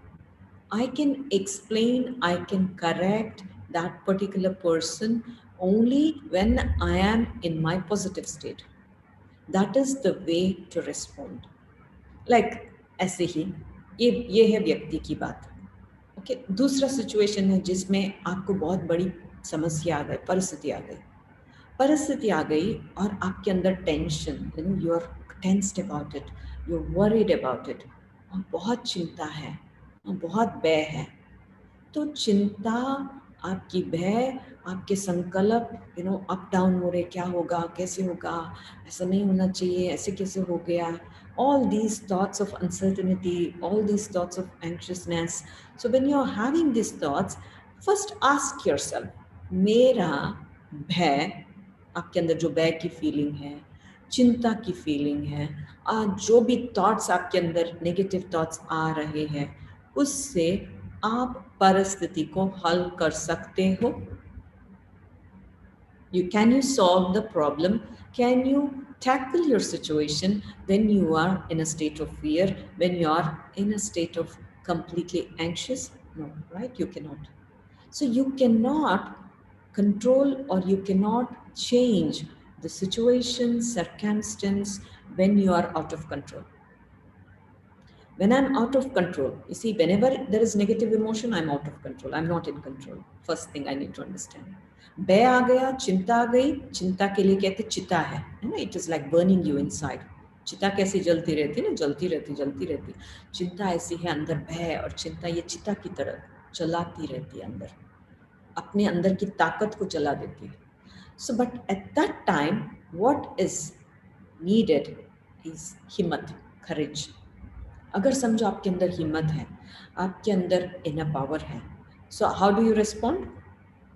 I can explain, I can correct that particular person only when I am in my positive state. That is the way to respond. Like ऐसे ही ये है व्यक्ति की बात. Okay, दूसरा situation है जिसमें आपको बहुत बड़ी समस्या आ गई, परिस्थिति आ गई और आपके अंदर tension, you are tensed about it, you are worried about it, और बहुत चिंता है और बहुत भय है. तो चिंता, आपकी भय, आपके संकल्प, अप डाउन हो रहे, क्या होगा, कैसे होगा, ऐसा नहीं होना चाहिए, ऐसे कैसे हो गया, all these thoughts of uncertainty, all these thoughts of anxiousness. So when you're having these thoughts, first ask yourself, मेरा भय, आपके अंदर जो भय की फीलिंग है, चिंता की फीलिंग है, जो भी थॉट्स आपके अंदर नेगेटिव थॉट्स आ रहे हैं, उससे आप परिस्थिति को हल कर सकते हो. Can you solve the problem? Can you tackle your situation when you are in a state of fear, when you are in a state of completely anxious? No, right? You cannot. So you cannot control or you cannot change the situation, circumstance when you are out of control. When I'm out of control, you see, whenever there is negative emotion, I'm out of control. I'm not in control. First thing I need to understand. भय आ गया, चिंता आ गई, चिंता के लिए कहते चिता है ना, it is like burning you inside. चिता कैसे जलती रहती है ना, जलती रहती. चिंता ऐसी है, अंदर भय और चिंता ये चिता की तरह चलाती रहती है, अंदर अपने अंदर की ताकत को चला देती है. So but at that time what is needed is हिम्मत, करेज. अगर समझो आपके अंदर हिम्मत है, आपके अंदर इनर पावर है, so how do you respond?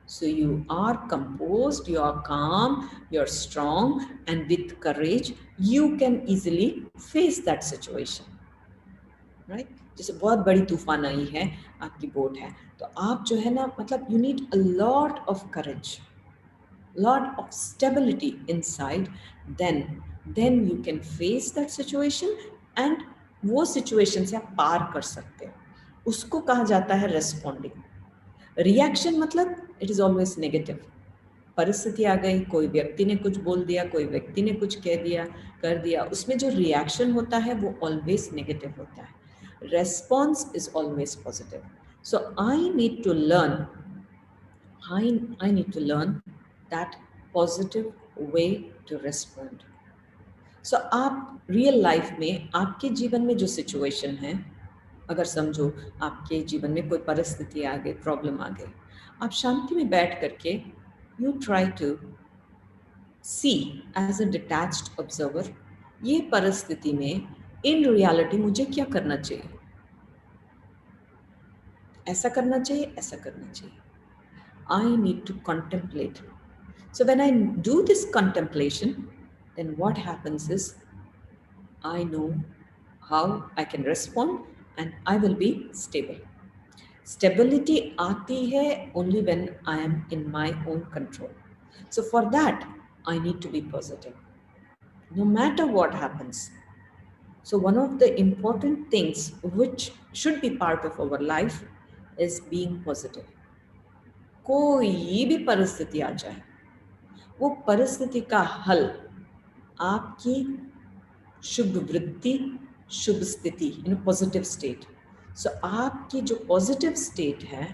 So you are composed, you are calm, you're strong, and with courage, you can easily face that situation. Right? जैसे बहुत बड़ी तूफान आई है, आपकी बोट है, तो आप जो है ना, मतलब you need a lot of courage, lot of stability inside, then you can face that situation, and वो situation से आप पार कर सकते हो. उसको कहा जाता है responding. रिएक्शन मतलब इट इज ऑलवेज नेगेटिव. परिस्थिति आ गई, कोई व्यक्ति ने कुछ बोल दिया, कोई व्यक्ति ने कुछ कह दिया, कर दिया, उसमें जो रिएक्शन होता है वो ऑलवेज नेगेटिव होता है. Response is always positive. So I need to learn, I need to learn that positive way to respond. So आप रियल लाइफ में आपके जीवन में जो सिचुएशन है, अगर समझो आपके जीवन में कोई परिस्थिति आ गई, प्रॉब्लम आ गई, आप शांति में बैठ करके you try to see as a detached observer, ये परिस्थिति में इन रियलिटी मुझे क्या करना चाहिए, ऐसा करना चाहिए, ऐसा करना चाहिए. I need to contemplate. So when I do this contemplation, then what happens is I know how I can respond and I will be stable. Stability aati hai only when I am in my own control. So for that, I need to be positive, no matter what happens. So one of the important things which should be part of our life is being positive. कोई भी परिस्थिति आ जाए, वो परिस्थिति का हल आपकी शुभ वृत्ति, शुभ स्थिति, इन पॉजिटिव स्टेट. सो आपकी जो पॉजिटिव स्टेट है,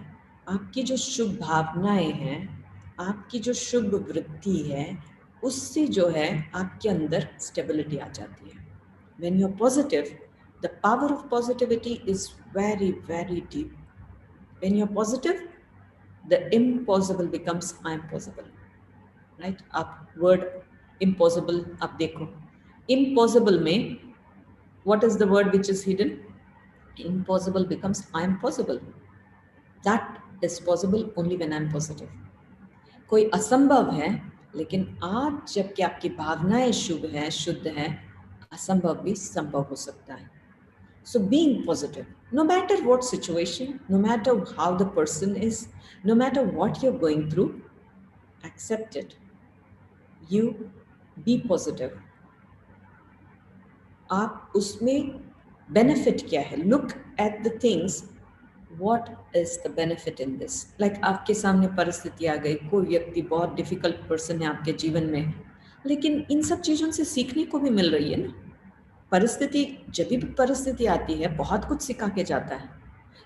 आपकी जो शुभ भावनाएं हैं, आपकी जो शुभ वृत्ति है, उससे जो है आपके अंदर स्टेबिलिटी आ जाती है. When you are positive, the power of positivity is very very deep. When you are positive, the impossible becomes I am possible. Right? आप वर्ड इम्पॉसिबल आप देखो, impossible में what is the word which is hidden? Impossible becomes I am possible. That is possible only when I am positive. कोई असंभव है, लेकिन आप जबकि आपकी भावनाएं शुभ हैं, शुद्ध हैं, असंभव भी संभव हो सकता है. So being positive, no matter what situation, no matter how the person is, no matter what you're going through, accept it. You be positive. आप उसमें बेनिफिट क्या है, look at the things, what is the benefit in this. Like आपके सामने परिस्थिति आ गई, कोई व्यक्ति बहुत डिफिकल्ट पर्सन है आपके जीवन में, लेकिन इन सब चीज़ों से सीखने को भी मिल रही है ना. परिस्थिति, जब भी परिस्थिति आती है, बहुत कुछ सिखा के जाता है.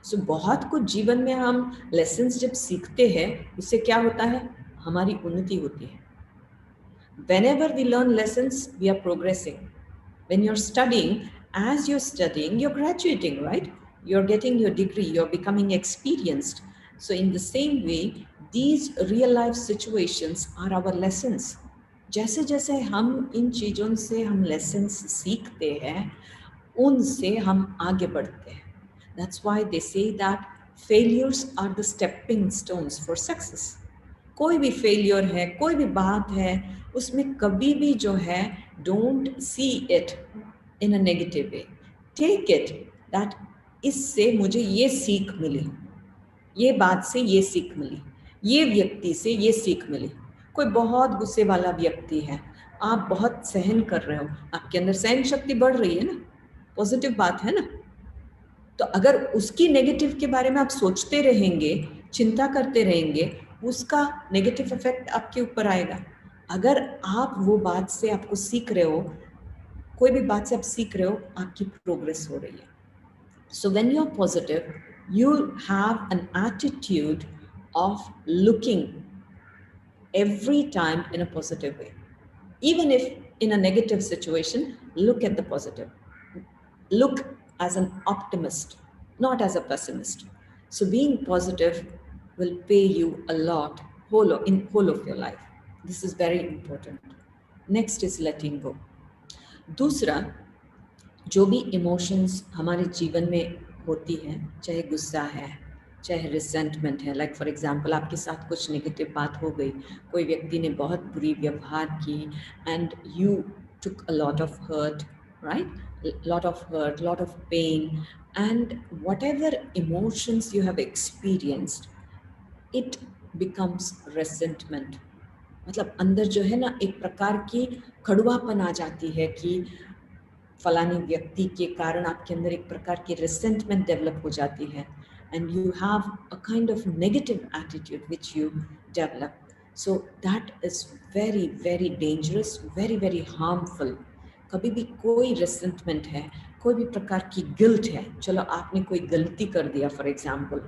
सो बहुत कुछ जीवन में हम लेसन्स जब सीखते हैं, उससे क्या होता है, हमारी उन्नति होती है. Whenever we learn lessons, we are progressing. When you're studying, as you're studying, you're graduating, right? You're getting your degree, you're becoming experienced. So in the same way, these real life situations are our lessons. जैसे जैसे हम इन चीज़ों से हम lessons सीखते हैं, उनसे हम आगे बढ़ते हैं. That's why they say that failures are the stepping stones for success. कोई भी फेलियर है, कोई भी बात है, उसमें कभी भी जो है, don't see it in a negative way. Take it that इससे मुझे ये सीख मिली, ये बात से ये सीख मिली, ये व्यक्ति से ये सीख मिली. कोई बहुत गुस्से वाला व्यक्ति है, आप बहुत सहन कर रहे हो, आपके अंदर सहन शक्ति बढ़ रही है ना, पॉजिटिव बात है ना. तो अगर उसकी नेगेटिव के बारे में आप सोचते रहेंगे, चिंता करते रहेंगे, उसका नेगेटिव इफेक्ट आपके ऊपर आएगा. अगर आप वो बात से आपको सीख रहे हो, कोई भी बात से आप सीख रहे हो, आपकी प्रोग्रेस हो रही है. So when you are positive, you have an attitude of looking every time in a positive way. Even if in a negative situation, look at the positive. Look as an optimist, not as a pessimist. So being positive will pay you a lot in whole of your life. This is very important. Next is letting go. दूसरा, जो भी emotions हमारे जीवन में होती हैं, चाहे गुस्सा है, चाहे रिसेंटमेंट है, लाइक फॉर एग्जांपल आपके साथ कुछ नेगेटिव बात हो गई, कोई व्यक्ति ने बहुत बुरी व्यवहार की and you took a lot of hurt, right? Lot of hurt, lot of pain, and whatever emotions you have experienced, it becomes resentment. मतलब अंदर जो है ना एक प्रकार की कड़वापन आ जाती है कि फलाने व्यक्ति के कारण आपके अंदर एक प्रकार की रिसेंटमेंट डेवलप हो जाती है and you have a kind of negative attitude which you develop. So that is very very dangerous, very very harmful. कभी भी कोई रिसेंटमेंट है, कोई भी प्रकार की गिल्ट है, चलो आपने कोई गलती कर दिया फॉर एग्जाम्पल,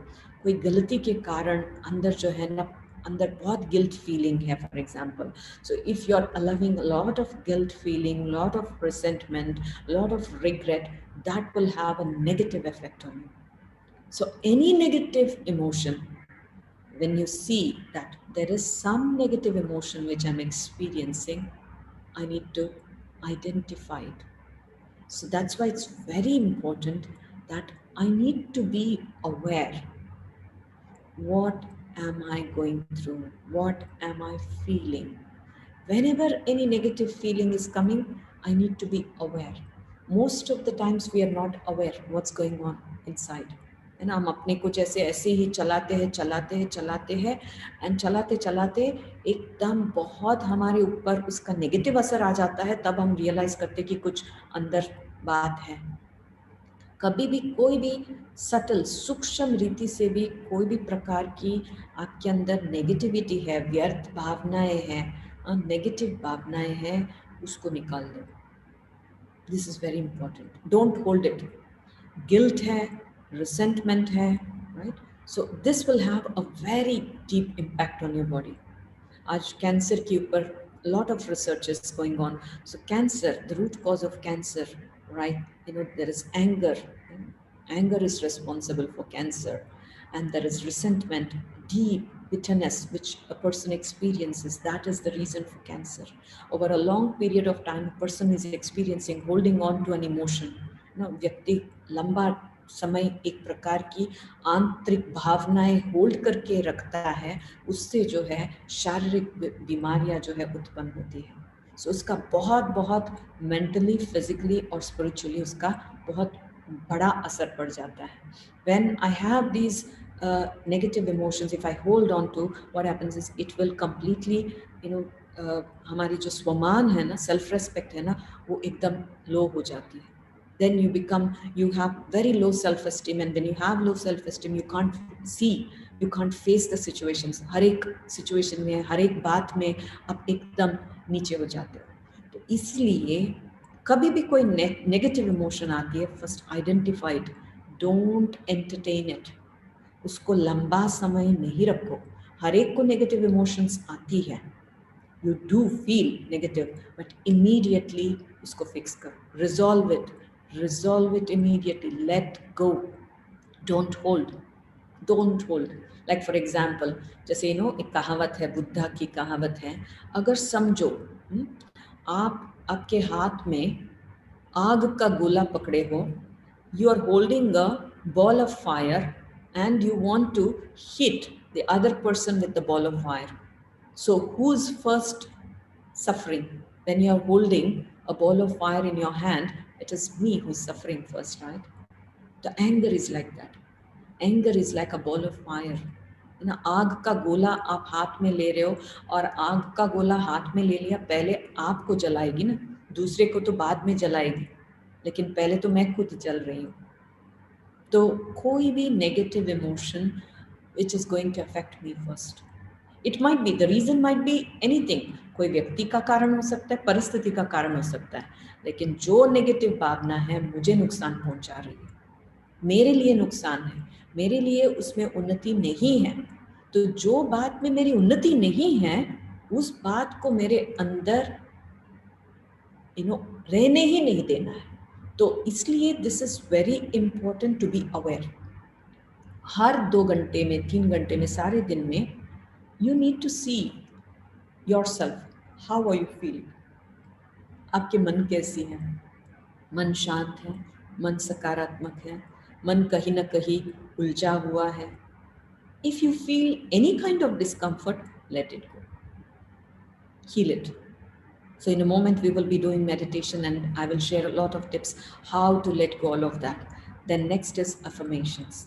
कोई गलती के कारण अंदर जो है ना अंदर बहुत गिल्ट फीलिंग है for example. So if you're allowing a lot of guilt feeling, lot of resentment, lot of regret, that will have a negative effect on you. So any negative emotion, when you see that there is some negative emotion which I'm experiencing, I need to identify it. So that's why it's very important that I need to be aware. What am I going through? What am I feeling? Whenever any negative feeling is coming, I need to be aware. Most of the times we are not aware what's going on inside. है ना, हम अपने को जैसे ऐसे ही चलाते हैं and चलाते चलाते एकदम बहुत हमारे ऊपर उसका नेगेटिव असर आ जाता है, तब हम रियलाइज करते कि कुछ अंदर बात है. कभी भी कोई भी सटल सूक्ष्म रीति से भी कोई भी प्रकार की आपके अंदर नेगेटिविटी है, व्यर्थ भावनाएं हैं, नेगेटिव भावनाएं हैं, उसको निकाल दो. This is very important. Don't hold it. Guilt है, रिसेंटमेंट है, right? So this will have a very deep impact on your body. आज कैंसर के ऊपर lot of research is going on. So cancer, the root cause of cancer, right? There is anger. Anger is responsible for cancer, and there is resentment, deep bitterness which a person experiences. That is the reason for cancer. Over a long period of time, a person is experiencing holding on to an emotion. व्यक्ति लंबा समय एक प्रकार की आंतरिक भावनाएं hold करके रखता है, उससे जो है शारीरिक बीमारियां जो है उत्पन्न होती है. सो उसका बहुत बहुत मेंटली, फिजिकली और स्पिरिचुअली उसका बहुत बड़ा असर पड़ जाता है. When I have these negative emotions, if I hold on to, what happens is it will completely हमारी जो स्वमान है ना, सेल्फ रेस्पेक्ट है ना, वो एकदम लो हो जाती है. Then you have very low self-esteem, and when you have low self-esteem, you can't face the situations. हर एक situation में, हर एक बात में आप एकदम नीचे हो जाते हो. तो इसलिए कभी भी कोई नेगेटिव इमोशन आती है, first identify it, don't entertain it. उसको लंबा समय नहीं रखो. हर एक को नेगेटिव इमोशंस आती है. You do feel negative, but immediately उसको fix करो. Resolve it immediately. Let go. Don't hold. Like for example, जैसे एक कहावत है, बुद्धा की कहावत है, अगर समझो आपके हाथ में आग का गोला पकड़े हो, you are holding a ball of fire and you want to hit the other person with the ball of fire. So who's first suffering? When you are holding a ball of fire in your hand, it is me who's suffering first, right? The anger is like that. Anger is like a ball of fire. आग का गोला आप हाथ में ले रहे हो, और आग का गोला हाथ में ले लिया, पहले आपको जलाएगी ना, दूसरे को तो बाद में जलाएगी, लेकिन पहले तो मैं खुद जल रही हूँ. तो कोई भी negative emotion which is going to affect me first. It might be, the reason might be anything. कोई व्यक्ति का कारण हो सकता है, परिस्थिति का कारण हो सकता है, लेकिन जो नेगेटिव भावना है मुझे नुकसान पहुंचा रही है, मेरे लिए नुकसान है, मेरे लिए उसमें उन्नति नहीं है, तो जो बात में मेरी उन्नति नहीं है उस बात को मेरे अंदर रहने ही नहीं देना है. तो इसलिए this is very important to be aware. हर 2 घंटे में, 3 घंटे में, सारे दिन में you need to see yourself. How are you feeling? आपके मन कैसी है? मन शांत है, मन सकारात्मक है, मन कहीं ना कहीं उलझा हुआ है, If you feel any kind of discomfort, let it go. Heal it. So in a moment we will be doing meditation and I will share a lot of tips how to let go all of that. Then next is affirmations.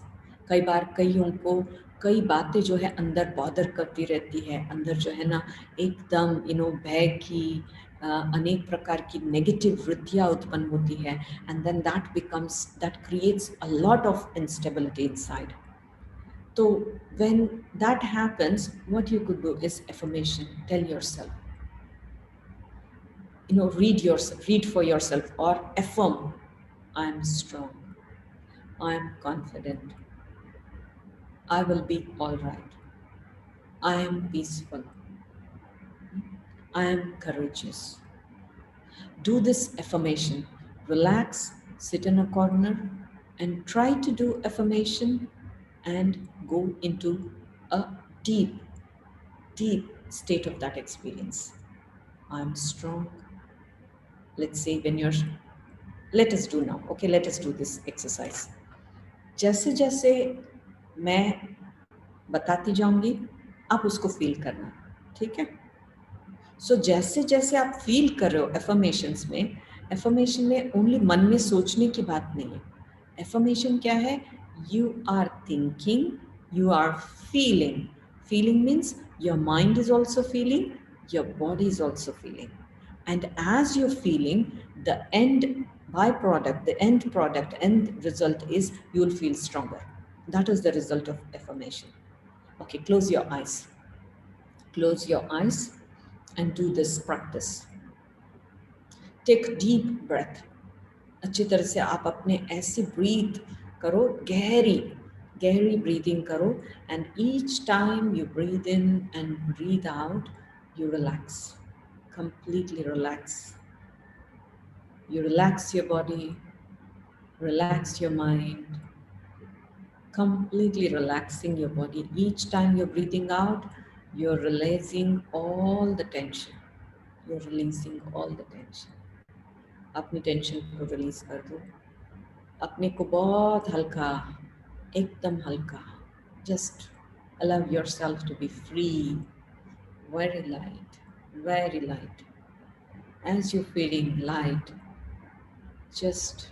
कई बार कईयों को कई बातें जो है अंदर bother करती रहती है, अंदर जो है ना एकदम भय की अनेक प्रकार की नेगेटिव वृत्तियाँ उत्पन्न होती है, and then that creates a lot of instability inside. So when that happens, what you could do is affirmation. Tell yourself, read for yourself or affirm, I am strong, I am confident, I will be all right, I am peaceful, I am courageous. Do this affirmation. Relax, sit in a corner and try to do affirmation and go into a deep state of that experience. I am strong. Let's say let us do now. Okay, let us do this exercise. जैसे जैसे मैं बताती जाऊंगी आप उसको feel करना, ठीक है? सो जैसे जैसे आप फील कर रहे हो एफर्मेशन में ओनली मन में सोचने की बात नहीं है. एफर्मेशन क्या है? You are thinking, you are feeling means your mind is also feeling, your body is also feeling. And as you're feeling, the end result is you'll feel stronger. That is the result of affirmation. Okay, close your eyes. Close your eyes and do this practice. Take deep breath. अच्छी तरह से आप अपने ऐसे breathe करो, गहरी breathing करो, and each time you breathe in and breathe out, you relax, completely relax. You relax your body, relax your mind, completely relaxing your body. Each time you're breathing out, you're releasing all the tension. You're releasing all the tension. अपनी tension को release कर दो, अपने को बहुत हल्का, एकदम हल्का. Just allow yourself to be free, very light, very light. As you're feeling light, just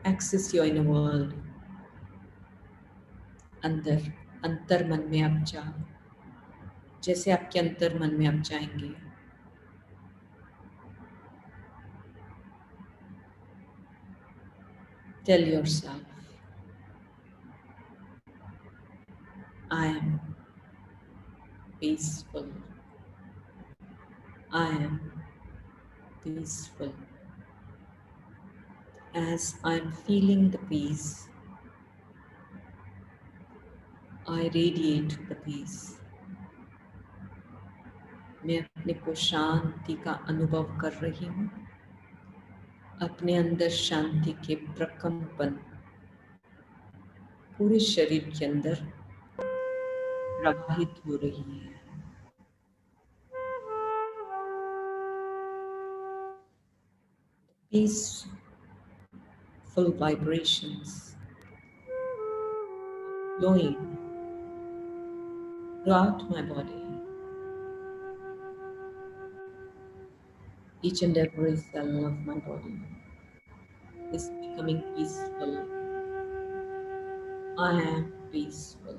access your inner world. अंतर मन में आप जाओ. जैसे आपके अंतर मन में आप जाएंगे, tell yourself, I am peaceful, I am peaceful. As I'm feeling the peace, I radiate the peace. मैं अपने को शांति का अनुभव कर रही हूँ. अपने अंदर शांति के प्रकंपन पूरे शरीर के अंदर प्रवाहित हो रही है. Peaceful vibrations flowing throughout my body. Each and every cell of my body is becoming peaceful. I am peaceful.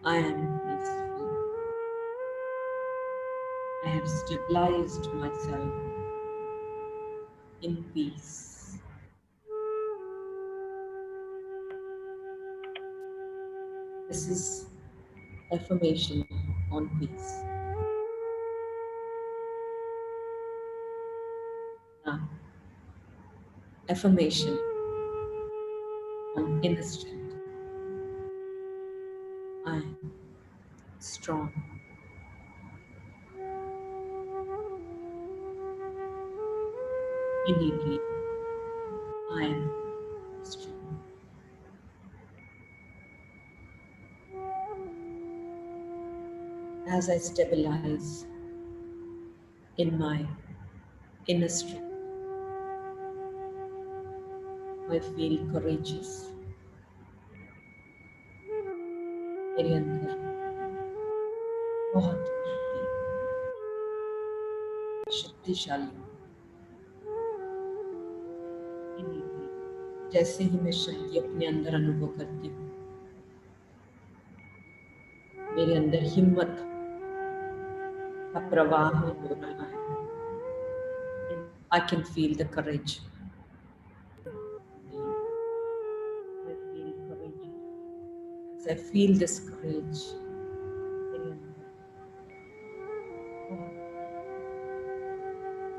I am peaceful. I have stabilized myself in peace. This is affirmation on peace. Now, affirmation on inner strength. I am strong. Innately, I am strong. As I stabilize in my inner strength, I feel courageous. मेरे अंदर बहुत शक्तिशाली जैसे ही मैं शक्ति अपने अंदर अनुभव करती हूँ, मेरे अंदर हिम्मत का प्रवाह हो रहा है. I can feel the courage. As I feel this courage,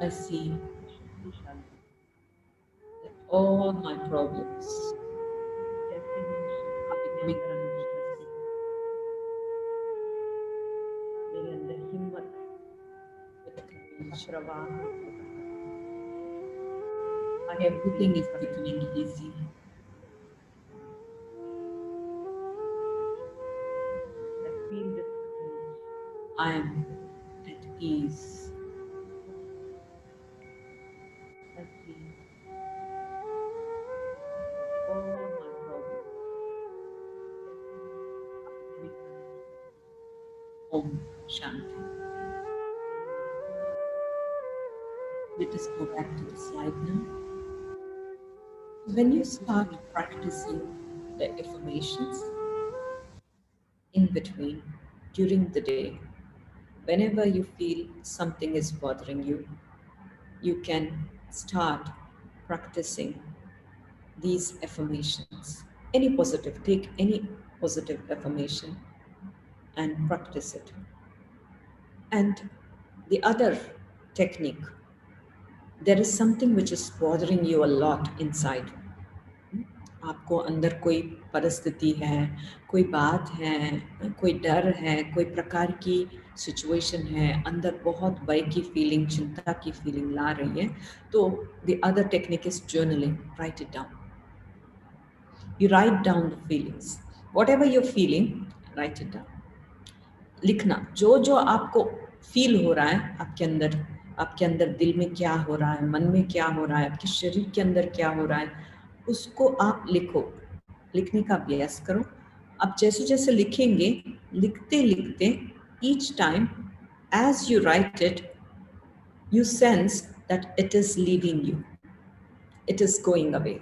I see that all my problems are becoming everything is becoming easy. I am at ease. Om Shanti. Let us go back to the slide now. When you start practicing the affirmations in between during the day, whenever you feel something is bothering you, you can start practicing these affirmations. Any positive, take any positive affirmation and practice it. And the other technique, there is something which is bothering you a lot inside. आपको अंदर कोई परिस्थिति है, कोई बात है, कोई डर है, कोई प्रकार की सिचुएशन है, अंदर बहुत भय की फीलिंग, चिंता की फीलिंग ला रही है, तो the other technique is journaling. Write it down. You write down the feelings. Whatever you're feeling, write it down. लिखना, जो जो आपको फील हो रहा है आपके अंदर दिल में क्या हो रहा है, मन में क्या हो रहा है, आपके शरीर के अंदर क्या हो रहा है, उसको आप लिखो, लिखने का अभ्यास करो. आप जैसे जैसे लिखेंगे, लिखते लिखते each time as you write it, you sense that it is leaving you, it is going away.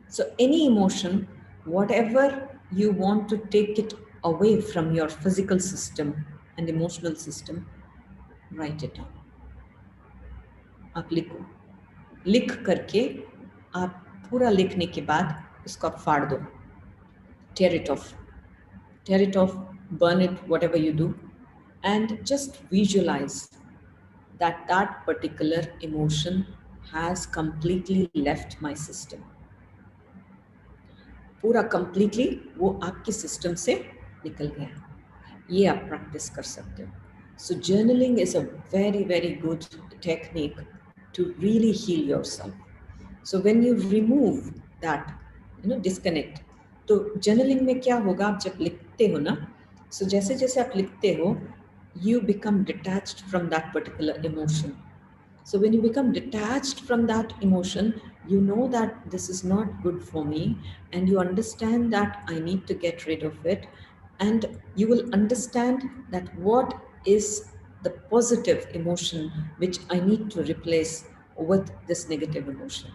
So any emotion, whatever you want to take it away from your physical system and emotional system, write it down. आप लिखो, लिख करके आप पूरा लिखने के बाद उसको आप फाड़ दो. Tear it off, burn it, whatever you do, and just visualize that that particular emotion has completely left my system. पूरा completely वो आपके सिस्टम से निकल गया. ये आप प्रैक्टिस कर सकते हो. So journaling is a very, very good technique to really heal yourself. So when you remove that, disconnect. तो journaling में क्या होगा, आप जब लिखते हो ना, so जैसे जैसे आप लिखते हो, you become detached from that particular emotion. So when you become detached from that emotion, you know that this is not good for me, and you understand that I need to get rid of it, and you will understand that what is the positive emotion which I need to replace with this negative emotion.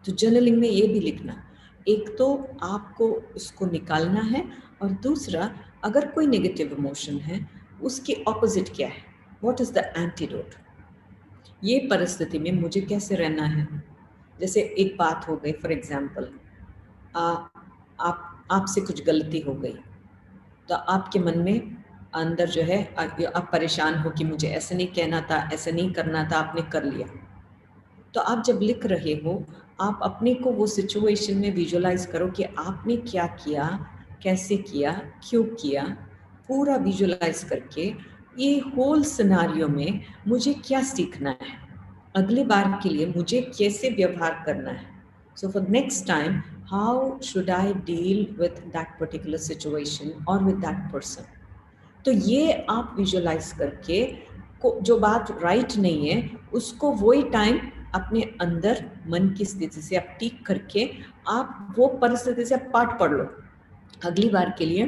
तो journaling में ये भी लिखना, एक तो आपको उसको निकालना है, और दूसरा अगर कोई नेगेटिव इमोशन है उसकी ऑपोजिट क्या है, व्हाट इज द एंटीडोट, ये परिस्थिति में मुझे कैसे रहना है. जैसे एक बात हो गई, फॉर एग्जांपल आपसे कुछ गलती हो गई, तो आपके मन में अंदर जो है आप परेशान हो कि मुझे ऐसे नहीं कहना था, ऐसे नहीं करना था, आपने कर लिया. तो आप जब लिख रहे हो, आप अपने को वो सिचुएशन में विजुअलाइज करो कि आपने क्या किया, कैसे किया, क्यों किया, पूरा विजुअलाइज करके ये होल सिनारियो में मुझे क्या सीखना है, अगली बार के लिए मुझे कैसे व्यवहार करना है. So for next time how should I deal with that particular situation और विद दैट पर्सन. तो ये आप विजुअलाइज करके जो बात राइट नहीं है उसको वही टाइम अपने अंदर मन की स्थिति से आप ठीक करके आप वो परिस्थिति से आप पाठ पढ़ लो अगली बार के लिए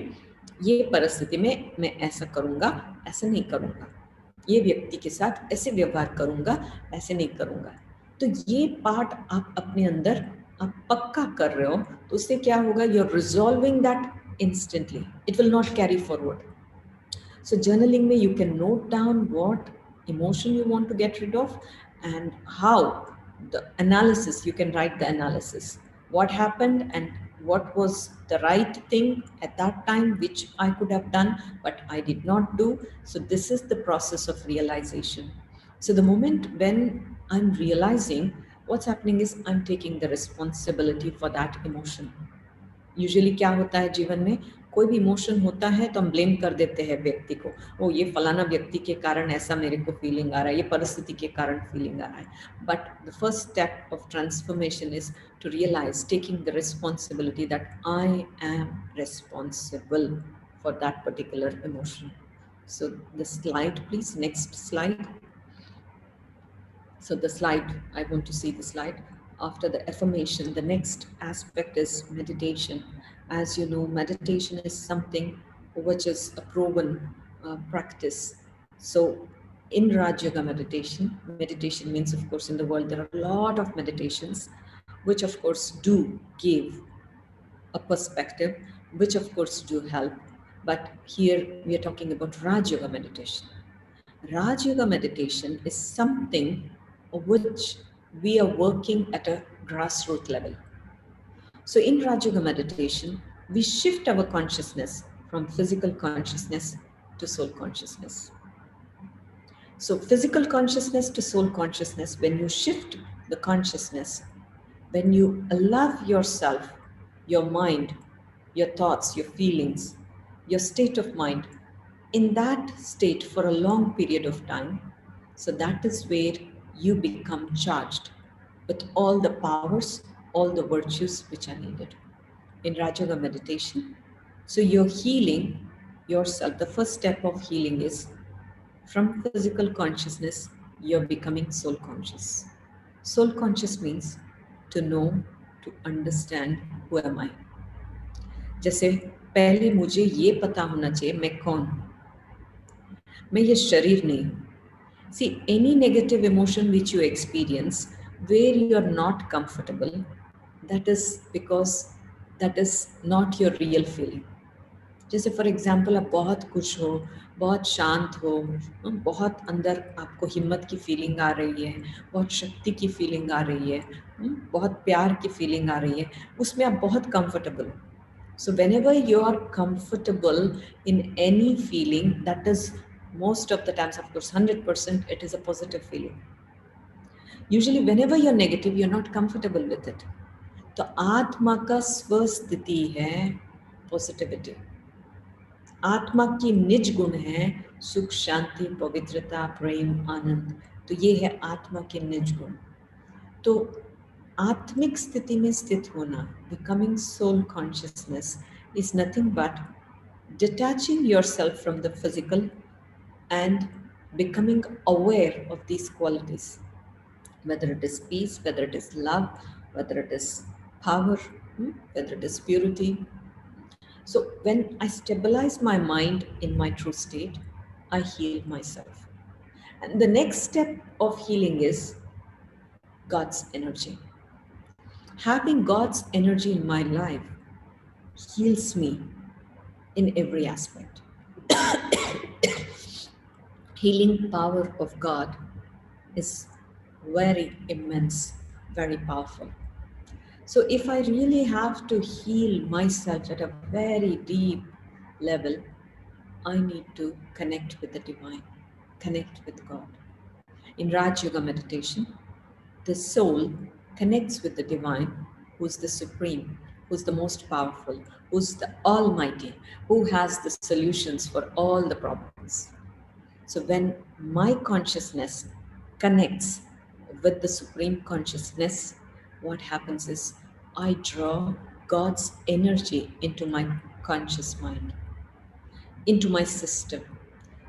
ये परिस्थिति में मैं ऐसा करूँगा, ऐसा नहीं करूँगा, ये व्यक्ति के साथ ऐसे व्यवहार करूँगा, ऐसे नहीं करूँगा। तो ये पार्ट आप अपने अंदर आप पक्का कर रहे हो, तो उससे क्या होगा, you are resolving that instantly. It will not carry forward. So journaling में you can note down what emotion you want to get rid of and how the analysis, you can write the analysis. What happened and what was the right thing at that time which I could have done but I did not do. So this is the process of realization. So the moment when I'm realizing, what's happening is I'm taking the responsibility for that emotion. Usually क्या होता है जीवन में, कोई भी emotion होता है तो हम ब्लेम कर देते हैं व्यक्ति को, ओ ये फलाना व्यक्ति के कारण ऐसा मेरे को फीलिंग आ रहा है, ये परिस्थिति के कारण फीलिंग आ रहा है. But the first step of transformation is to realise taking the responsibility that I am responsible for that particular emotion. So the slide, please, next slide. So the slide, I want to see the slide. After the affirmation, the next aspect is meditation. As you know, meditation is something which is a proven practice. So in Rajayoga meditation, meditation means, of course, in the world there are a lot of meditations which of course do give a perspective, which of course do help. But here we are talking about Rajayoga meditation. Rajayoga meditation is something which we are working at a grassroots level. So in Rajayoga meditation, we shift our consciousness from physical consciousness to soul consciousness. So physical consciousness to soul consciousness, when you shift the consciousness, when you allow yourself, your mind, your thoughts, your feelings, your state of mind, in that state for a long period of time, so that is where you become charged with all the powers, all the virtues which are needed in Rajayoga meditation. So you're healing yourself. The first step of healing is from physical consciousness, you're becoming soul conscious. Soul conscious means to know, to understand who am I. जैसे पहले मुझे ये पता होना चाहिए मैं कौन हूँ, मैं ये शरीर नहीं हूँ. See, any negative emotion which you experience where you are not comfortable, that is because that is not your real feeling. जैसे फॉर एग्जाम्पल आप बहुत खुश हो, बहुत शांत हो, बहुत अंदर आपको हिम्मत की फीलिंग आ रही है, बहुत शक्ति की फीलिंग आ रही है, बहुत प्यार की फीलिंग आ रही है, उसमें आप बहुत कंफर्टेबल हो. So whenever you are comfortable in any feeling, that is most of the times, of course, 100%, it is a positive feeling. Usually whenever you're negative, you're not comfortable with it. तो आत्मा का स्वस्थिति है positivity. आत्मा की निज गुण है सुख, शांति, पवित्रता, प्रेम, आनंद. तो ये है आत्मा के निज गुण. तो आत्मिक स्थिति में स्थित होना, becoming soul consciousness, is nothing but detaching yourself from the physical and becoming aware of these qualities, whether it is peace, whether it is love, whether it is power, whether it is purity. So when I stabilize my mind in my true state, I heal myself. And the next step of healing is God's energy. Having God's energy in my life heals me in every aspect. Healing power of God is very immense, very powerful. So if I really have to heal myself at a very deep level, I need to connect with the divine, connect with God. In Rajayoga meditation, the soul connects with the divine, who's the supreme, who's the most powerful, who's the almighty, who has the solutions for all the problems. So when my consciousness connects with the supreme consciousness, what happens is I draw God's energy into my conscious mind, into my system.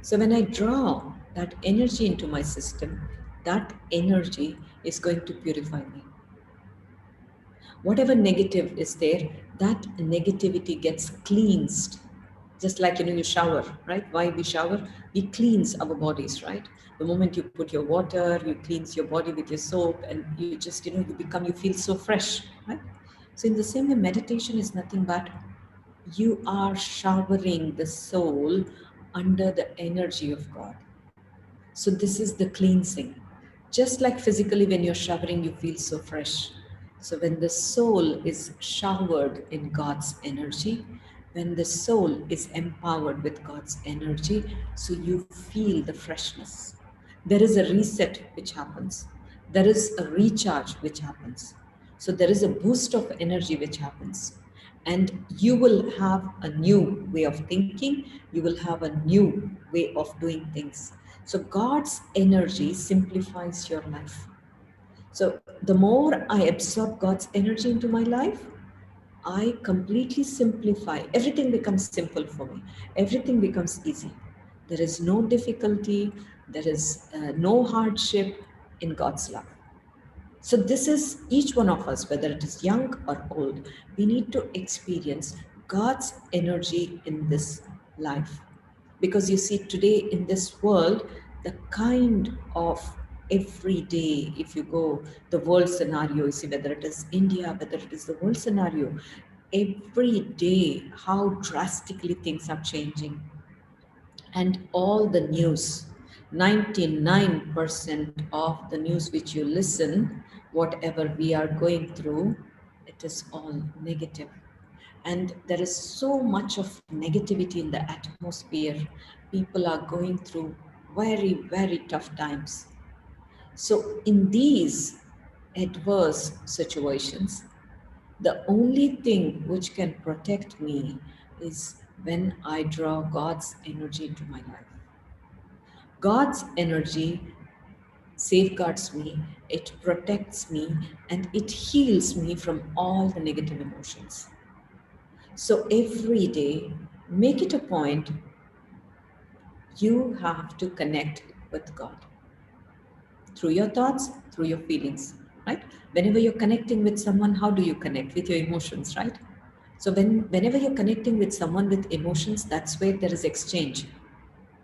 So when I draw that energy into my system, that energy is going to purify me. Whatever negative is there, that negativity gets cleansed. Just like, you shower, right? Why we shower? We cleanse our bodies, right? The moment you put your water, you cleanse your body with your soap, and you just, you feel so fresh, right? So in the same way, meditation is nothing but you are showering the soul under the energy of God. So this is the cleansing. Just like physically, when you're showering, you feel so fresh. So when the soul is showered in God's energy, when the soul is empowered with God's energy, so you feel the freshness. There is a reset which happens. There is a recharge which happens. So there is a boost of energy which happens. And you will have a new way of thinking. You will have a new way of doing things. So God's energy simplifies your life. So the more I absorb God's energy into my life, I completely simplify. Everything becomes simple for me. Everything becomes easy. There is no difficulty. There is no hardship in God's love. So this is each one of us, whether it is young or old, we need to experience God's energy in this life. Because you see, today in this world, the kind of every day, if you go the world scenario, you see whether it is India, whether it is the world scenario, every day, how drastically things are changing. And all the news, 99% of the news which you listen, whatever we are going through, it is all negative. And there is so much of negativity in the atmosphere. People are going through very, very tough times. So in these adverse situations, the only thing which can protect me is when I draw God's energy into my life. God's energy safeguards me, it protects me, and it heals me from all the negative emotions. So every day, make it a point, you have to connect with God through your thoughts, through your feelings, right? Whenever you're connecting with someone, how do you connect? With your emotions, right? So whenever you're connecting with someone with emotions, that's where there is exchange.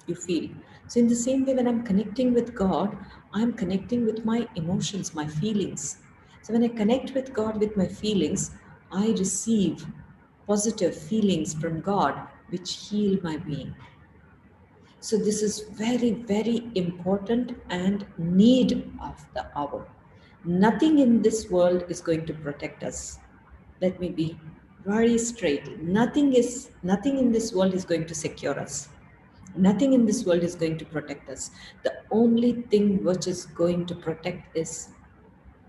You feel. So in the same way, when I'm connecting with God, I'm connecting with my emotions, my feelings. So when I connect with God with my feelings, I receive positive feelings from God which heal my being. So this is very, very important and need of the hour. Nothing in this world is going to protect us. Let me be very straight. Nothing in this world is going to secure us. Nothing in this world is going to protect us. The only thing which is going to protect is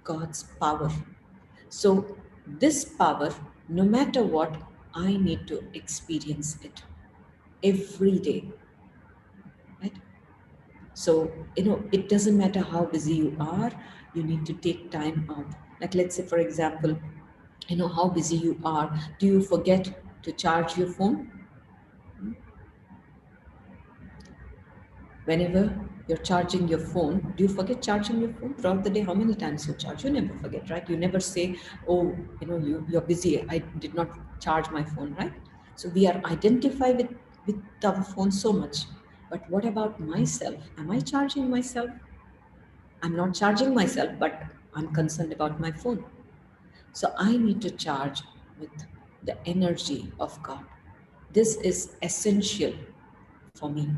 God's power. So this power, no matter what, I need to experience it every day, right? So, it doesn't matter how busy you are, you need to take time out. Like, let's say, for example, how busy you are. Do you forget to charge your phone? Whenever you're charging your phone, do you forget charging your phone throughout the day? How many times you charge? You never forget, right? You never say, oh, you're busy, I did not charge my phone, right? So we are identified with our phone so much. But what about myself? Am I charging myself? I'm not charging myself, but I'm concerned about my phone. So I need to charge with the energy of God. This is essential for me.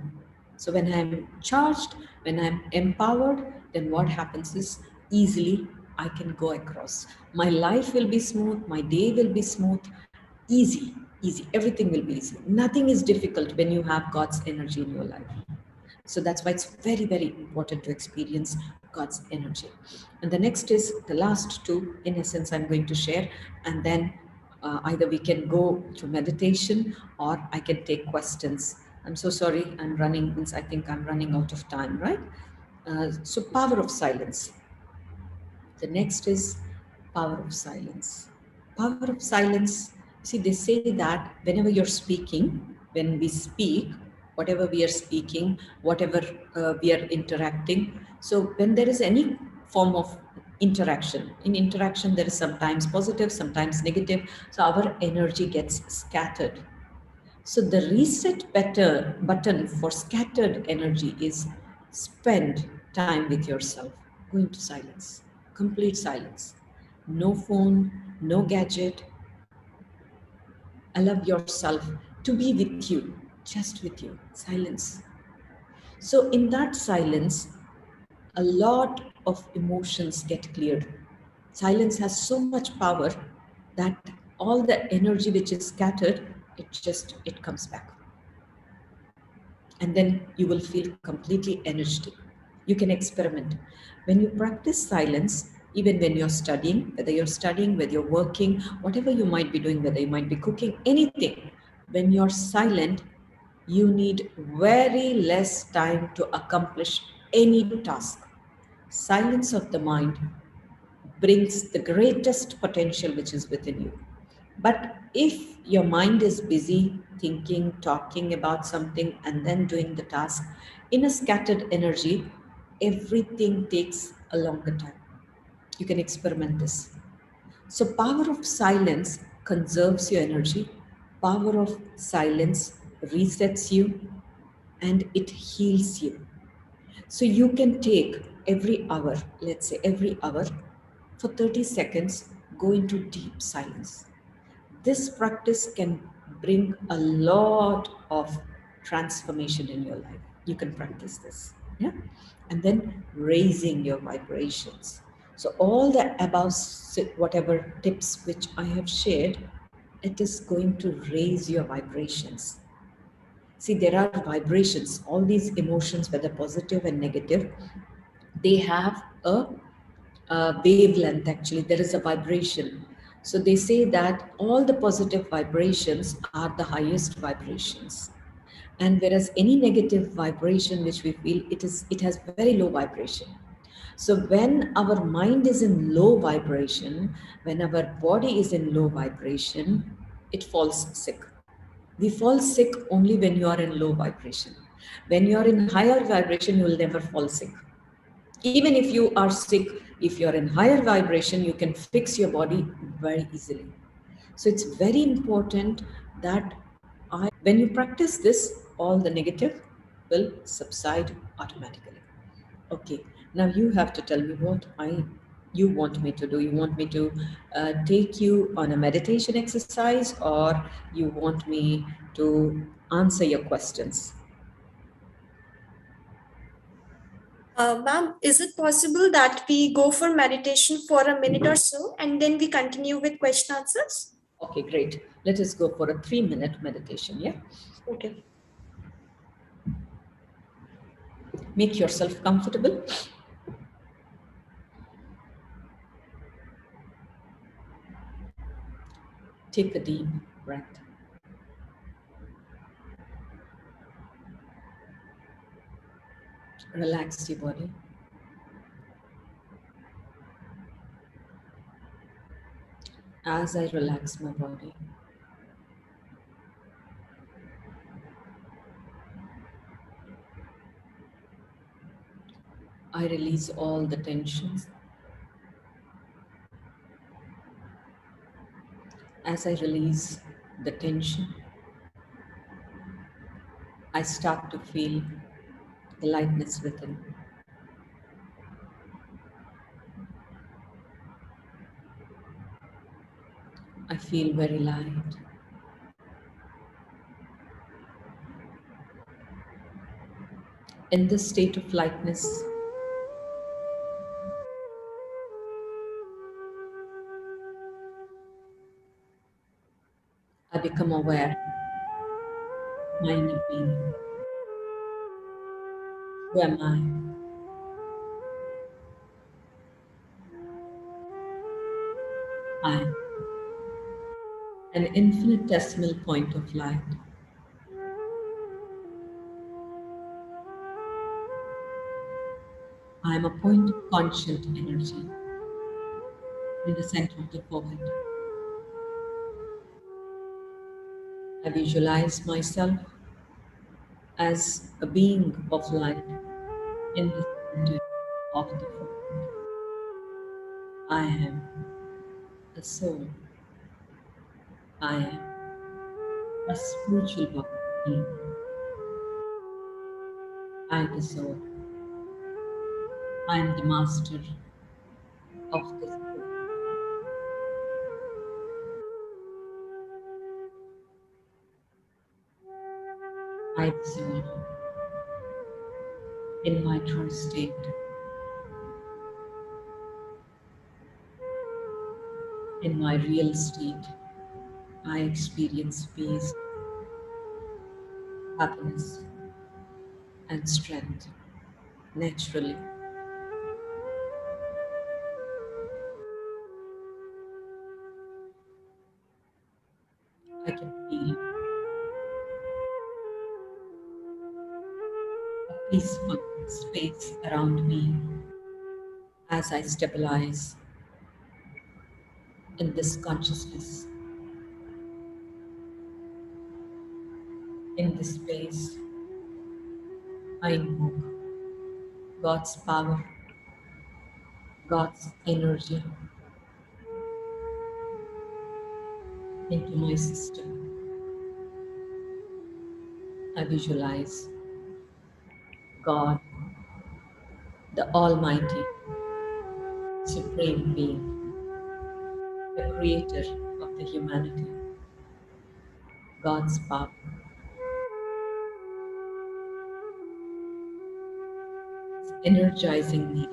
So when I'm charged, when I'm empowered, then what happens is easily I can go across. My life will be smooth, my day will be smooth, easy, easy. Everything will be easy. Nothing is difficult when you have God's energy in your life. So that's why it's very, very important to experience God's energy. And the next is the last two, in essence, I'm going to share. And then either we can go through meditation or I can take questions. I'm so sorry, I think I'm running out of time, right? So power of silence. The next is power of silence. Power of silence. See, they say that whenever you're speaking, when we speak, whatever we are speaking, whatever we are interacting, so when there is any form of interaction. In interaction, there is sometimes positive, sometimes negative. So our energy gets scattered. So the reset button for scattered energy is spend time with yourself. Go into silence, complete silence. No phone, no gadget. Allow yourself to be with you, just with you, silence. So in that silence, a lot of emotions get cleared. Silence has so much power that all the energy which is scattered, it comes back. And then you will feel completely energetic. You can experiment. When you practice silence, even when you're studying, whether you're working, whatever you might be doing, whether you might be cooking, anything, when you're silent, you need very less time to accomplish any task. Silence of the mind brings the greatest potential which is within you. But if your mind is busy thinking, talking about something, and then doing the task, in a scattered energy, everything takes a longer time. You can experiment this. So, power of silence conserves your energy, power of silence resets you, and it heals you. So you can take every hour, let's say every hour, for 30 seconds, go into deep silence. This practice can bring a lot of transformation in your life. You can practice this. Yeah. And then raising your vibrations. So all the above, whatever tips which I have shared, it is going to raise your vibrations. See, there are vibrations, all these emotions, whether positive and negative, they have a wavelength actually. There is a vibration. So they say that all the positive vibrations are the highest vibrations. And whereas any negative vibration which we feel, it has very low vibration. So when our mind is in low vibration, when our body is in low vibration, it falls sick. We fall sick only when you are in low vibration. When you are in higher vibration, you will never fall sick. Even if you are sick, if you're in higher vibration, you can fix your body very easily. So it's very important that when you practice this, all the negative will subside automatically. Okay, now you have to tell me what you want me to do. You want me to take you on a meditation exercise, or you want me to answer your questions? Ma'am, is it possible that we go for meditation for a minute or so and then we continue with question answers? Okay, great. Let us go for a 3-minute meditation. Yeah. Okay. Make yourself comfortable. Take a deep breath. Relax your body. As I relax my body, I release all the tensions. As I release the tension, I start to feel the lightness within. I feel very light. In this state of lightness, I become aware of my inner being. Who am I? I am an infinitesimal point of light. I am a point of conscient energy in the center of the forehead. I visualize myself as a being of light in the center of the forehead. I am a soul. I am a spiritual being. I am the soul. I am the master of this book. I am the soul in my true state. In my real state, I experience peace, happiness, and strength naturally. I can feel a peaceful space around me as I stabilize in this consciousness. In this space, I invoke God's power, God's energy into my system. I visualize God, the Almighty, Supreme Being, the Creator of the humanity, God's power is energizing me.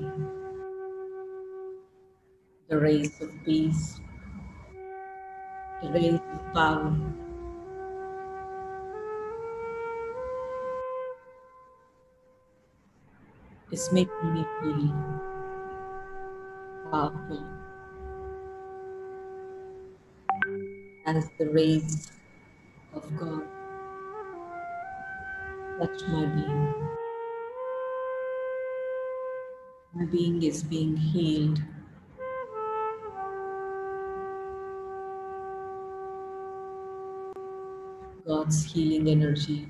The rays of peace, the rays of power is making me feel powerful as the rays of God touch my being. My being is being healed. God's healing energy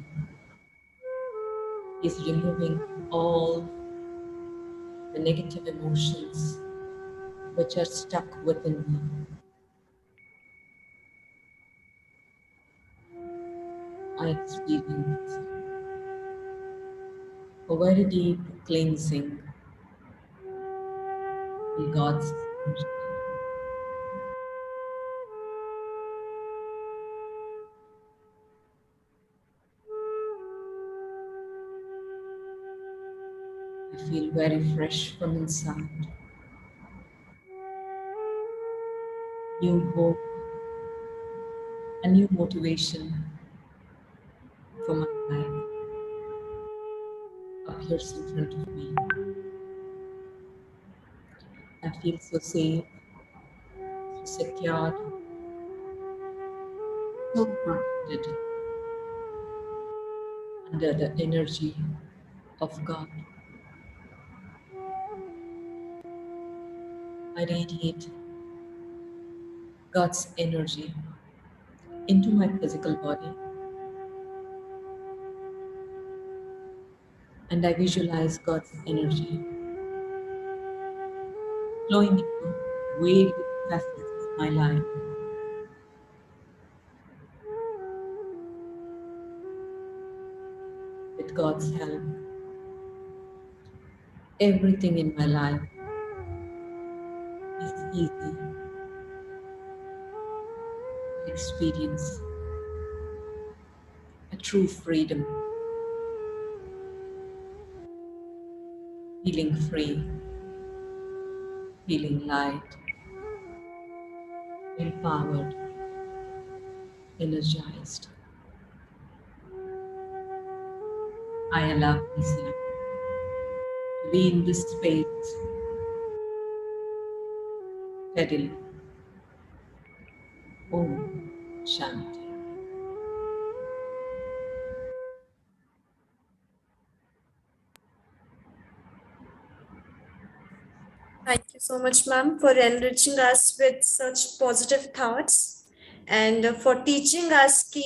is removing all the negative emotions which are stuck within me. I experience a very deep cleansing in God's energy. I feel very fresh from inside. New hope, a new motivation for my life appears in front of me. I feel so safe, so secure, so protected under the energy of God. I radiate God's energy into my physical body, and I visualize God's energy flowing into various facets of my life. With God's help, everything in my life is easy. I experience a true freedom, feeling free, feeling light, empowered, energized. I allow myself to be in this space steadily. Om Shanti. Thank you so much, ma'am, for enriching us with such positive thoughts and for teaching us कि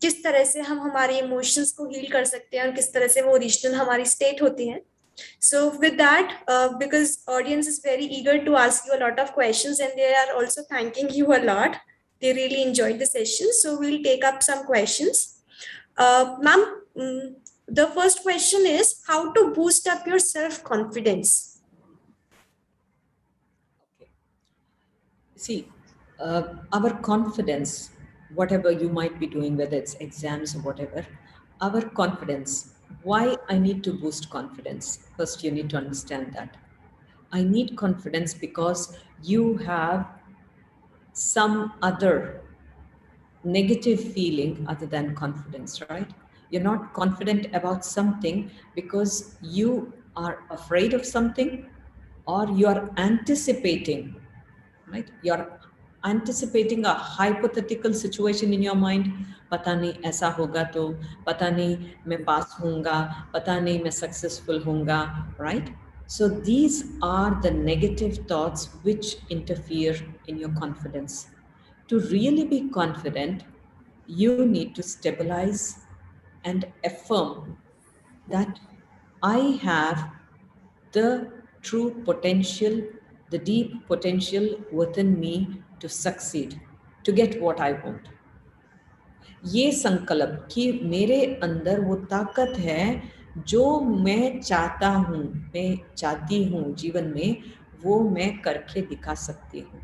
किस तरह से हम हमारे emotions को heal कर सकते हैं और किस तरह से वो ओरिजिनल हमारी स्टेट होती है. So with that, because audience is very eager to ask you a lot of questions and they are also thanking you a lot. They really enjoyed the session. So we'll take up some questions. Ma'am, the first question is how to boost up your self-confidence. Okay. See, our confidence, whatever you might be doing, whether it's exams or whatever, our confidence, why I need to boost confidence? First, you need to understand that. I need confidence because you have some other negative feeling other than confidence, right? You're not confident about something because you are afraid of something or you are anticipating, right? You're anticipating a hypothetical situation in your mind. पता नहीं ऐसा होगा तो पता नहीं मैं पास होऊंगा पता नहीं मैं सक्सेसफुल होऊंगा, right? So these are the negative thoughts which interfere in your confidence. To really be confident, you need to stabilize and affirm that I have the true potential, the deep potential within me to succeed, to get what I want. ये संकल्प कि मेरे अंदर वो ताकत है जो मैं चाहता हूँ, मैं चाहती हूँ जीवन में, वो मैं करके दिखा सकती हूँ.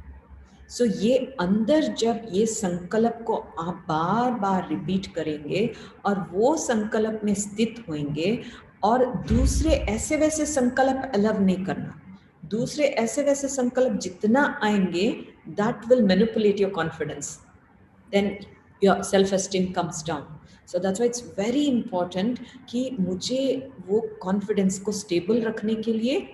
सो ये अंदर जब ये संकल्प को आप बार बार रिपीट करेंगे और वो संकल्प में स्थित होंगे और दूसरे ऐसे वैसे संकल्प अलाउ नहीं करना. दूसरे ऐसे वैसे संकल्प जितना आएंगे, that will manipulate your confidence. Then your self-esteem comes down. So that's why it's very important कि मुझे वो confidence को stable रखने के लिए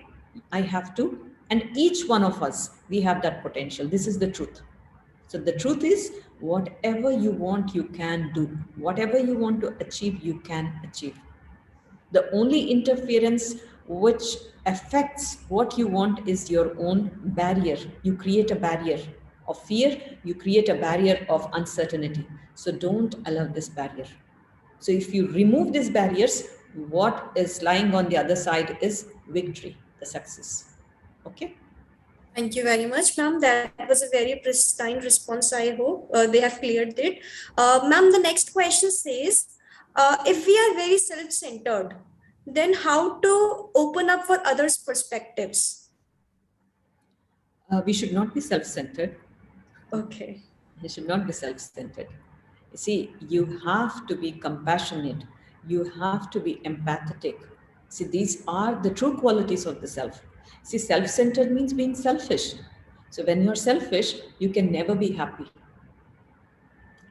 I have to, and each one of us, we have that potential. This is the truth. So the truth is, whatever you want, you can do. Whatever you want to achieve, you can achieve. The only interference which affects what you want is your own barrier. You create a barrier of fear, you create a barrier of uncertainty. So don't allow this barrier. So if you remove these barriers, what is lying on the other side is victory, the success. Okay? Thank you very much, ma'am. That was a very pristine response. I hope they have cleared it. Ma'am, the next question says, if we are very self-centered, then how to open up for others' perspectives? We should not be self-centered. Okay. You should not be self-centered. You see, you have to be compassionate. You have to be empathetic. See, these are the true qualities of the self. See, self-centered means being selfish. So when you're selfish, you can never be happy.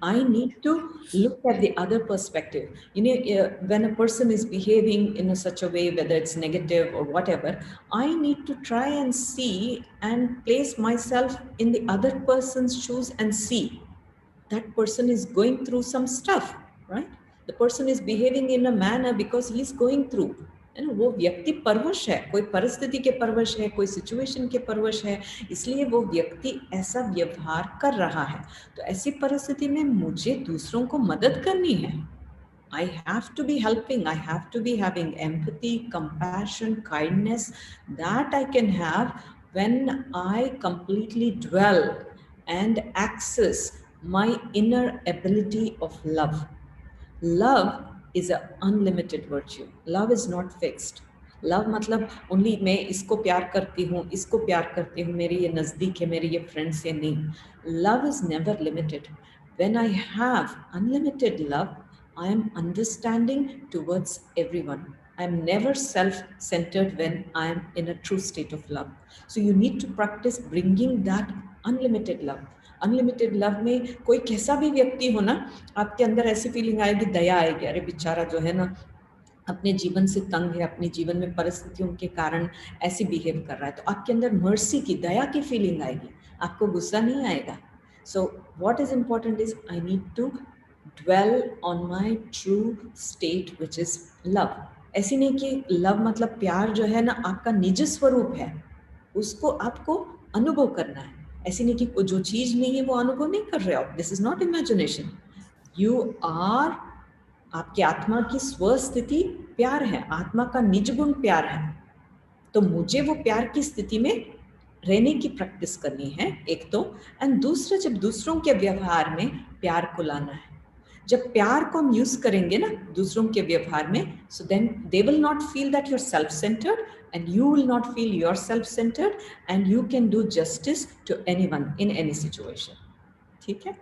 I need to look at the other perspective. You know, when a person is behaving in such a way, whether it's negative or whatever, I need to try and see and place myself in the other person's shoes and see that person is going through some stuff, right? The person is behaving in a manner because he's going through. वो व्यक्ति परवश है, कोई परिस्थिति के परवश है, कोई situation के परवश है, इसलिए वो व्यक्ति ऐसा व्यवहार कर रहा है. तो ऐसी परिस्थिति में मुझे दूसरों को मदद करनी है. I have to be helping. I have to be having empathy, compassion, kindness that I can have when I completely dwell and access my inner ability of love. Love is an unlimited virtue. Love is not fixed. Love मतलब only मैं इसको प्यार करती हूँ, इसको प्यार करती हूँ, मेरे ये नज़दीक है, मेरे ये फ्रेंड्स है, नहीं. Love is never limited. When I have unlimited love, I am understanding towards everyone. I am never self-centered when I am in a true state of love. So you need to practice bringing that unlimited love. Unlimited love में कोई कैसा भी व्यक्ति हो ना, आपके अंदर ऐसी फीलिंग आएगी, दया आएगी, अरे बेचारा जो है ना अपने जीवन से तंग है, अपने जीवन में परिस्थितियों के कारण ऐसी बिहेव कर रहा है, तो आपके अंदर मर्सी की, दया की फीलिंग आएगी, आपको गुस्सा नहीं आएगा. So what is important is I need to dwell on my true state which is love. ऐसी नहीं कि लव मतलब प्यार जो है ना आपका निज स्वरूप है, उसको आपको अनुभव करना है. ऐसी नहीं कि जो चीज नहीं है वो अनुभव नहीं कर रहे हो. This is not imagination. You are आपकी आत्मा की स्वस्थिति प्यार है, आत्मा का निज गुण प्यार है, तो मुझे वो प्यार की स्थिति में रहने की प्रैक्टिस करनी है एक तो, एंड दूसरा जब दूसरों के व्यवहार में प्यार को लाना है। जब प्यार को हम यूज करेंगे ना दूसरों के व्यवहार में, so then they will not feel that you are self centred and you will not feel you are self centred and you can do justice to anyone in any situation. ठीक है?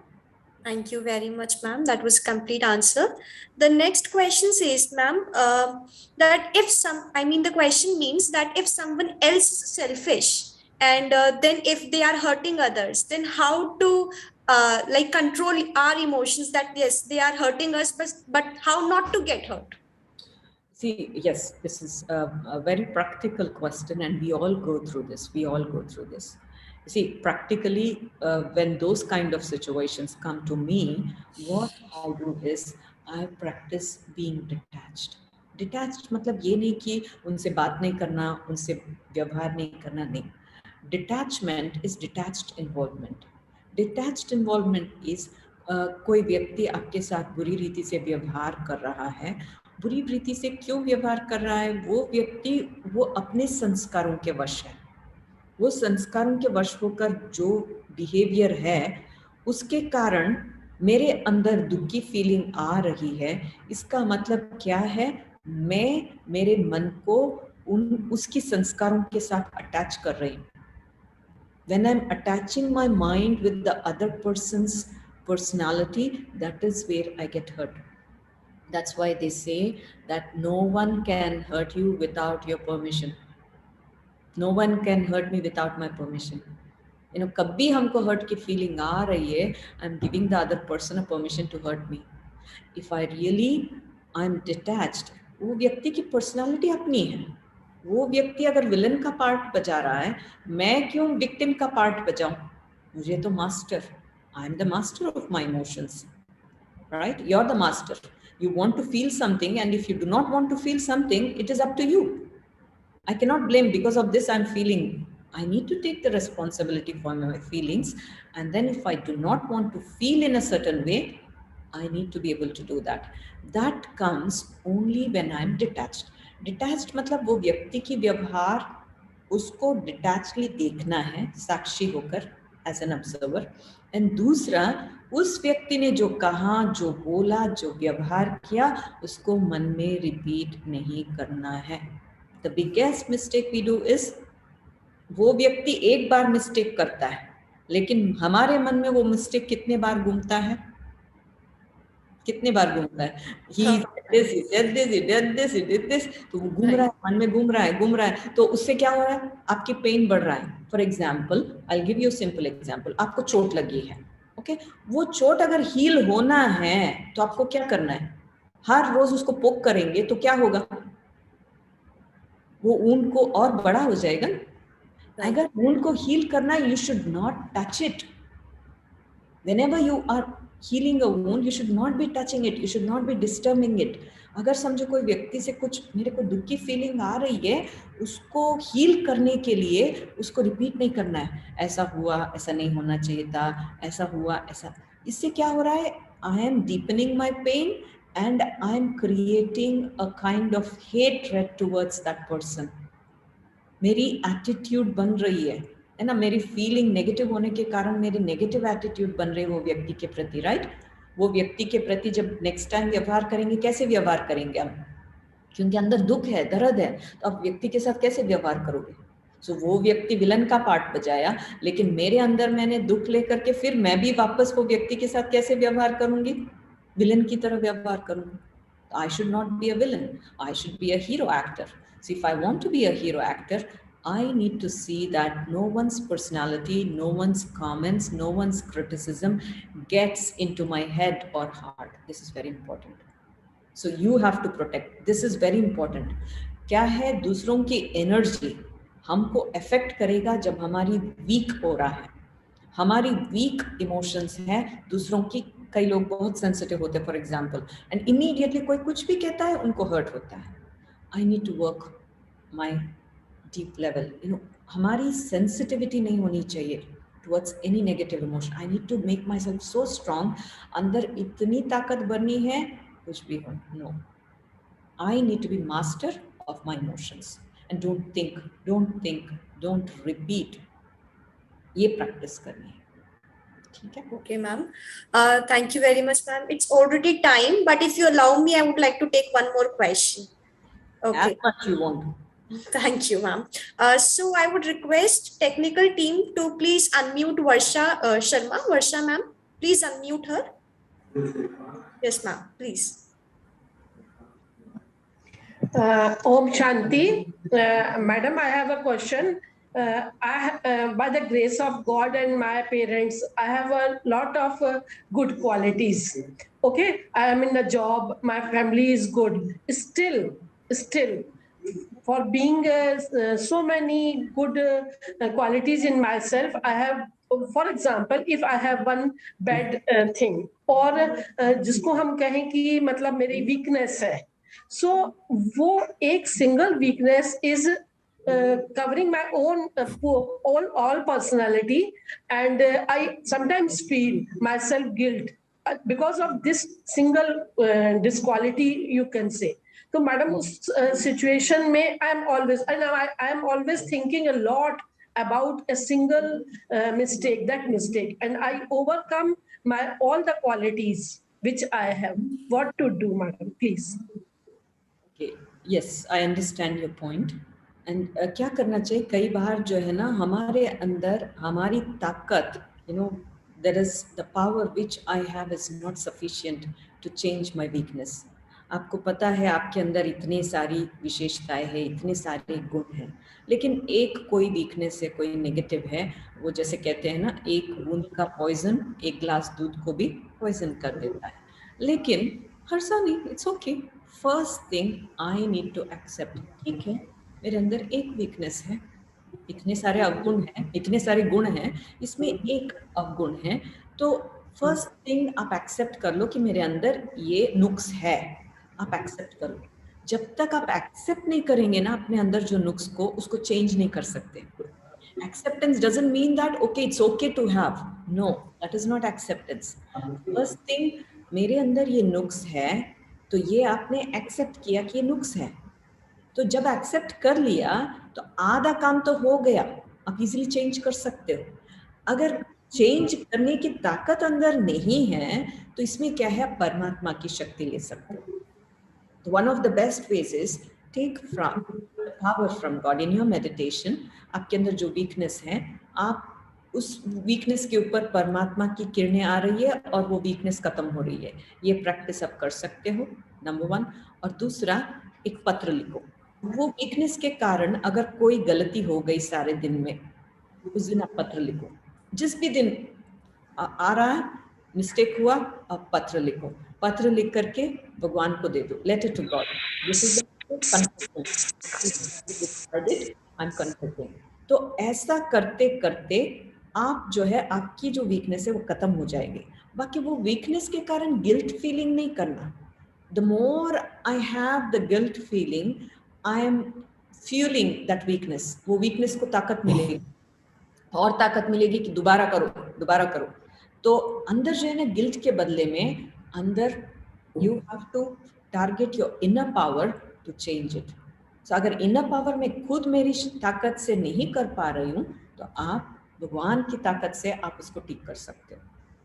Thank you very much, ma'am. That was complete answer. The next question says, ma'am, that if the question means that if someone else is selfish and then if they are hurting others, then how to like control our emotions that yes, they are hurting us, but how not to get hurt? See, yes, this is a very practical question, and we all go through this. We all go through this. See, practically, when those kind of situations come to me, what I do is I practice being detached. Detached मतलब ये नहीं कि उनसे बात नहीं करना, उनसे व्यवहार नहीं करना, नहीं. Detachment is detached involvement. Detached involvement is कोई व्यक्ति आपके साथ बुरी रीति से व्यवहार कर रहा है. बुरी रीति से क्यों व्यवहार कर रहा है? वो व्यक्ति वो अपने संस्कारों के वश है. वो संस्कारों के वश होकर जो बिहेवियर है उसके कारण मेरे अंदर दुख की फीलिंग आ रही है. इसका मतलब क्या है? मैं मेरे मन को उसकी संस्कारों के साथ अटैच कर रही हूँ. When I'm attaching my mind with the other person's personality, that is where I get hurt. That's why they say that no one can hurt you without your permission. No one can hurt me without my permission. You know, कभी हमको hurt की feeling आ रही है, I'm giving the other person a permission to hurt me. If I really, I'm detached. वो व्यक्ति की personality अपनी है. वो व्यक्ति अगर विलन का पार्ट बजा रहा है, मैं क्यों विक्टिम का पार्ट बजाऊं? मुझे तो master. I am the master of my emotions. Right? You're the master. You want to feel something, and if you do not want to feel something, it is up to you. I cannot blame because of this I'm feeling. I need to take the responsibility for my feelings, and then if I do not want to feel in a certain way, I need to be able to do that. That comes only when I'm detached. Detached मतलब वो व्यक्ति की व्यवहार उसको डिटैचली देखना है साक्षी होकर, as an observer. And दूसरा, उस व्यक्ति ने जो कहा, जो बोला, जो व्यवहार किया, उसको मन में रिपीट नहीं करना है. The biggest mistake we do is, वो व्यक्ति एक बार मिस्टेक करता है, लेकिन हमारे मन में वो मिस्टेक कितने बार घूमता है? कितने बार घूमता है? He said this, तो वो घूम रहा है, मन में घूम रहा है, तो उससे क्या हो रहा है? आपकी पेन बढ़ रहा है. For example, I give you simple example. आपको चोट लगी है, ओके? वो चोट अगर हील होना है तो आपको क्या करना है? हर रोज उसको पोक करेंगे तो क्या होगा? वो ऊंट को और बड़ा हो जाएगा. अगर ऊंट को हील करना है, you should not touch it. Whenever you are healing a wound, you should not be touching it. You should not be disturbing it. अगर समझो कोई व्यक्ति से कुछ मेरे को दुख की फीलिंग आ रही है, उसको हील करने के लिए उसको रिपीट नहीं करना है. ऐसा हुआ, ऐसा नहीं होना चाहिए था, ऐसा हुआ, ऐसा. इससे क्या हो रहा है? I am deepening my pain and I am creating a kind of hatred towards that person. मेरी एटीट्यूड बन रही है ना? मेरी फीलिंग नेगेटिव होने के कारण मेरी नेगेटिव एटीट्यूड बन रही है वो व्यक्ति के प्रति. राइट? वो व्यक्ति के प्रति जब नेक्स्ट टाइम व्यवहार करेंगे, कैसे व्यवहार करेंगे हम? क्योंकि अंदर दुख है, दर्द है, तो आप व्यक्ति के साथ कैसे व्यवहार करोगे? सो वो व्यक्ति विलन का पार्ट बजाया, लेकिन मेरे अंदर मैंने दुख लेकर के फिर मैं भी वापस वो व्यक्ति के साथ कैसे व्यवहार करूंगी? विलन की तरह व्यवहार करूंगी. I should not be a villain. I should be a hero actor. So if I want to be a hero actor, I need to see that no one's personality, no one's comments, no one's criticism gets into my head or heart. This is very important. So you have to protect. This is very important. क्या है? दूसरों की energy हमको affect करेगा जब हमारी week हो रहा है. हमारी वीक इमोशंस हैं दूसरों की. कई लोग बहुत सेंसिटिव होते हैं फॉर एग्जाम्पल, एंड इमीडिएटली कोई कुछ भी कहता है उनको हर्ट होता है. I need to work my deep level. You know, हमारी सेंसिटिविटी नहीं होनी चाहिए towards any negative emotion. I need to make myself so strong. अंदर इतनी ताकत बननी है, कुछ भी हो, no, I need to be master of my emotions and don't repeat. ये प्रैक्टिस करनी है, ठीक है? Okay, ma'am. Thank you very much, ma'am. It's already time, but if you allow me, I would like to take one more question. As Okay. much you want. Thank you, ma'am. So I would request technical team to please unmute Varsha Sharma. Varsha, ma'am, please unmute her. Yes, ma'am, please. Om Shanti. Madam, I have a question. By the grace of God and my parents, I have a lot of good qualities. Okay, I am in a job. My family is good. Still, for being so many good qualities in myself, I have, for example, if I have one bad thing, और जिसको हम कहें कि मतलब मेरी weakness है, so वो एक single weakness is covering my own all personality, and I sometimes feel myself guilt because of this single disquality, you can say. So madam, उस situation में I am always thinking a lot about a single mistake, and I overcome my all the qualities which I have. What to do, madam, please? Okay, yes, I understand your point. And क्या करना चाहिए, कई बार जो है ना हमारे अंदर हमारी ताकत, there is the power which I have is not sufficient to change my weakness. आपको पता है आपके अंदर इतनी सारी विशेषताएं हैं, इतने सारे गुण हैं, लेकिन एक कोई वीकनेस है, कोई नेगेटिव है, वो जैसे कहते हैं ना, एक बूंद का पॉइजन एक ग्लास दूध को भी पॉइजन कर देता है. लेकिन Harshani, it's okay. First thing I need to accept, ठीक है मेरे अंदर एक वीकनेस है, इतने सारे अवगुण हैं, इतने सारे गुण हैं, इसमें एक अवगुण है. तो फर्स्ट थिंग आप एक्सेप्ट कर लो कि मेरे अंदर ये नुक्स है. आप एक्सेप्ट करो. जब तक आप एक्सेप्ट नहीं करेंगे ना अपने अंदर जो नुक्स को, उसको चेंज नहीं कर सकते. Acceptance doesn't mean that okay, it's okay to have. No, that is not acceptance. First thing, मेरे अंदर ये नुक्स है, तो ये आपने एक्सेप्ट किया कि ये नुक्स है. तो जब एक्सेप्ट कर लिया तो आधा काम तो हो गया, आप इजीली चेंज कर सकते हो. अगर चेंज करने की ताकत अंदर नहीं है तो इसमें क्या है, आप परमात्मा की शक्ति ले सकते हो. So one of the best ways is take from the power from God in your meditation. आपके अंदर जो वीकनेस है, आप उस वीकनेस के ऊपर परमात्मा की किरणें आ रही है और वो वीकनेस खत्म हो रही है. ये प्रैक्टिस आप कर सकते हो, नंबर 1. और दूसरा, एक पत्र लिखो. वो वीकनेस के कारण अगर कोई गलती हो गई सारे दिन में, उस दिन आप पत्र लिखो. जिस भी दिन आ रहा है मिस्टेक हुआ, आप पत्र लिखो. पत्र लिख करके भगवान को दे दो. Let it to God. This is I am confessing. तो ऐसा करते करते आप जो है, आपकी जो वीकनेस है वो खत्म हो जाएगी. बाकी वो वीकनेस के कारण गिल्ट फीलिंग नहीं करना. The more I have the guilt feeling, I am fuelling that weakness. वो वीकनेस को ताकत मिलेगी, और ताकत मिलेगी कि दोबारा करो. तो अंदर जो है ना, गिल्ट के बदले में अंदर you have to target your inner power to change it. So अगर इनर पावर में खुद मेरी ताकत से नहीं कर पा रही हूँ, तो आप भगवान की ताकत से आप उसको ठीक कर सकते हो.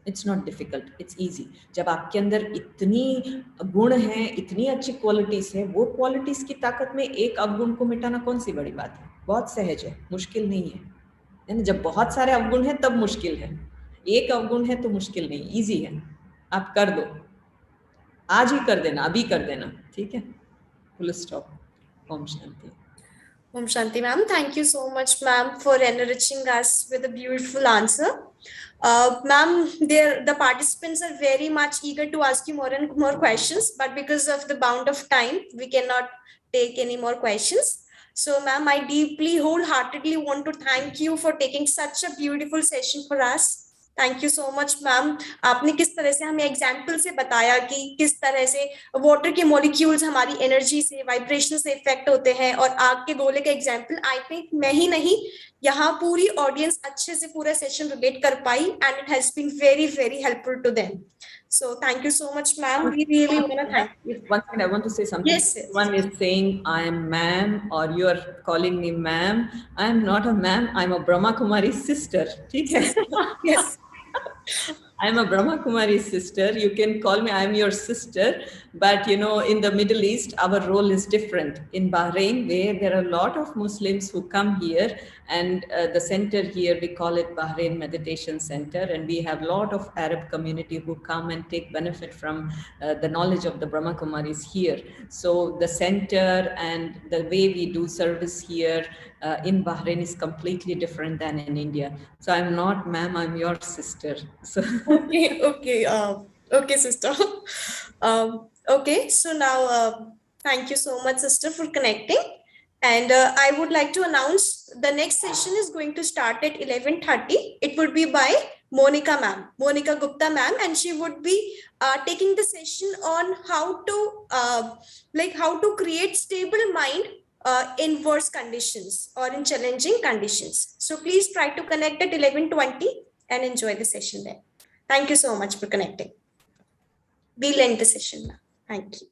It's not difficult, it's easy. जब आपके अंदर इतनी गुण हैं, इतनी अच्छी क्वालिटीज है, वो क्वालिटीज की ताकत में एक अवगुण को मिटाना कौन सी बड़ी बात है. बहुत सहज है, मुश्किल नहीं है. जब बहुत सारे अवगुण हैं तब मुश्किल है. एक अवगुण है तो मुश्किल नहीं, इजी है. आप कर दो, आज ही कर देना, अभी कर देना, ठीक है. Full stop. Om Shanti. Om Shanti, ma'am. Thank you so much, ma'am, for enriching us with a beautiful answer. Ma'am, the participants are very much eager to ask you more and more questions, but because of the bound of time, we cannot take any more questions. So, ma'am, I deeply, wholeheartedly want to thank you for taking such a beautiful session for us. Thank you so much ma'am. आपने किस तरह से हमें example से बताया कि किस तरह से वाटर के मॉलिक्यूल्स हमारी एनर्जी से, वाइब्रेशन से इफेक्ट होते हैं, और आग के गोले का एग्जाम्पल आई थिंक मैं ही नहीं, यहाँ पूरी ऑडियंस अच्छे से पूरा सेशन रिलेट कर पाई, and it has been very very helpful to them. So thank you so much, ma'am. We really want to thank you. One second, I want to say something. Yes, yes. One is saying I am ma'am, or you are calling me ma'am. I am not a ma'am. I'm a Brahmakumari sister. Okay? Yes. I'm a Brahmakumari sister. You can call me, I'm your sister. But you know, in the Middle East, our role is different. In Bahrain, where there are a lot of Muslims who come here, and the center here, we call it Bahrain Meditation Center. And we have a lot of Arab community who come and take benefit from the knowledge of the Brahmakumaris here. So the center and the way we do service here in Bahrain is completely different than in India. So I'm not ma'am, I'm your sister. So Okay, okay, okay, sister. Okay, so now thank you so much, sister, for connecting. And I would like to announce the next session is going to start at 11:30. It would be by Monica ma'am, Monica Gupta ma'am, and she would be taking the session on how to create stable mind in worse conditions or in challenging conditions. So please try to connect at 11:20 and enjoy the session there. Thank you so much for connecting. We'll end the session now. Thank you.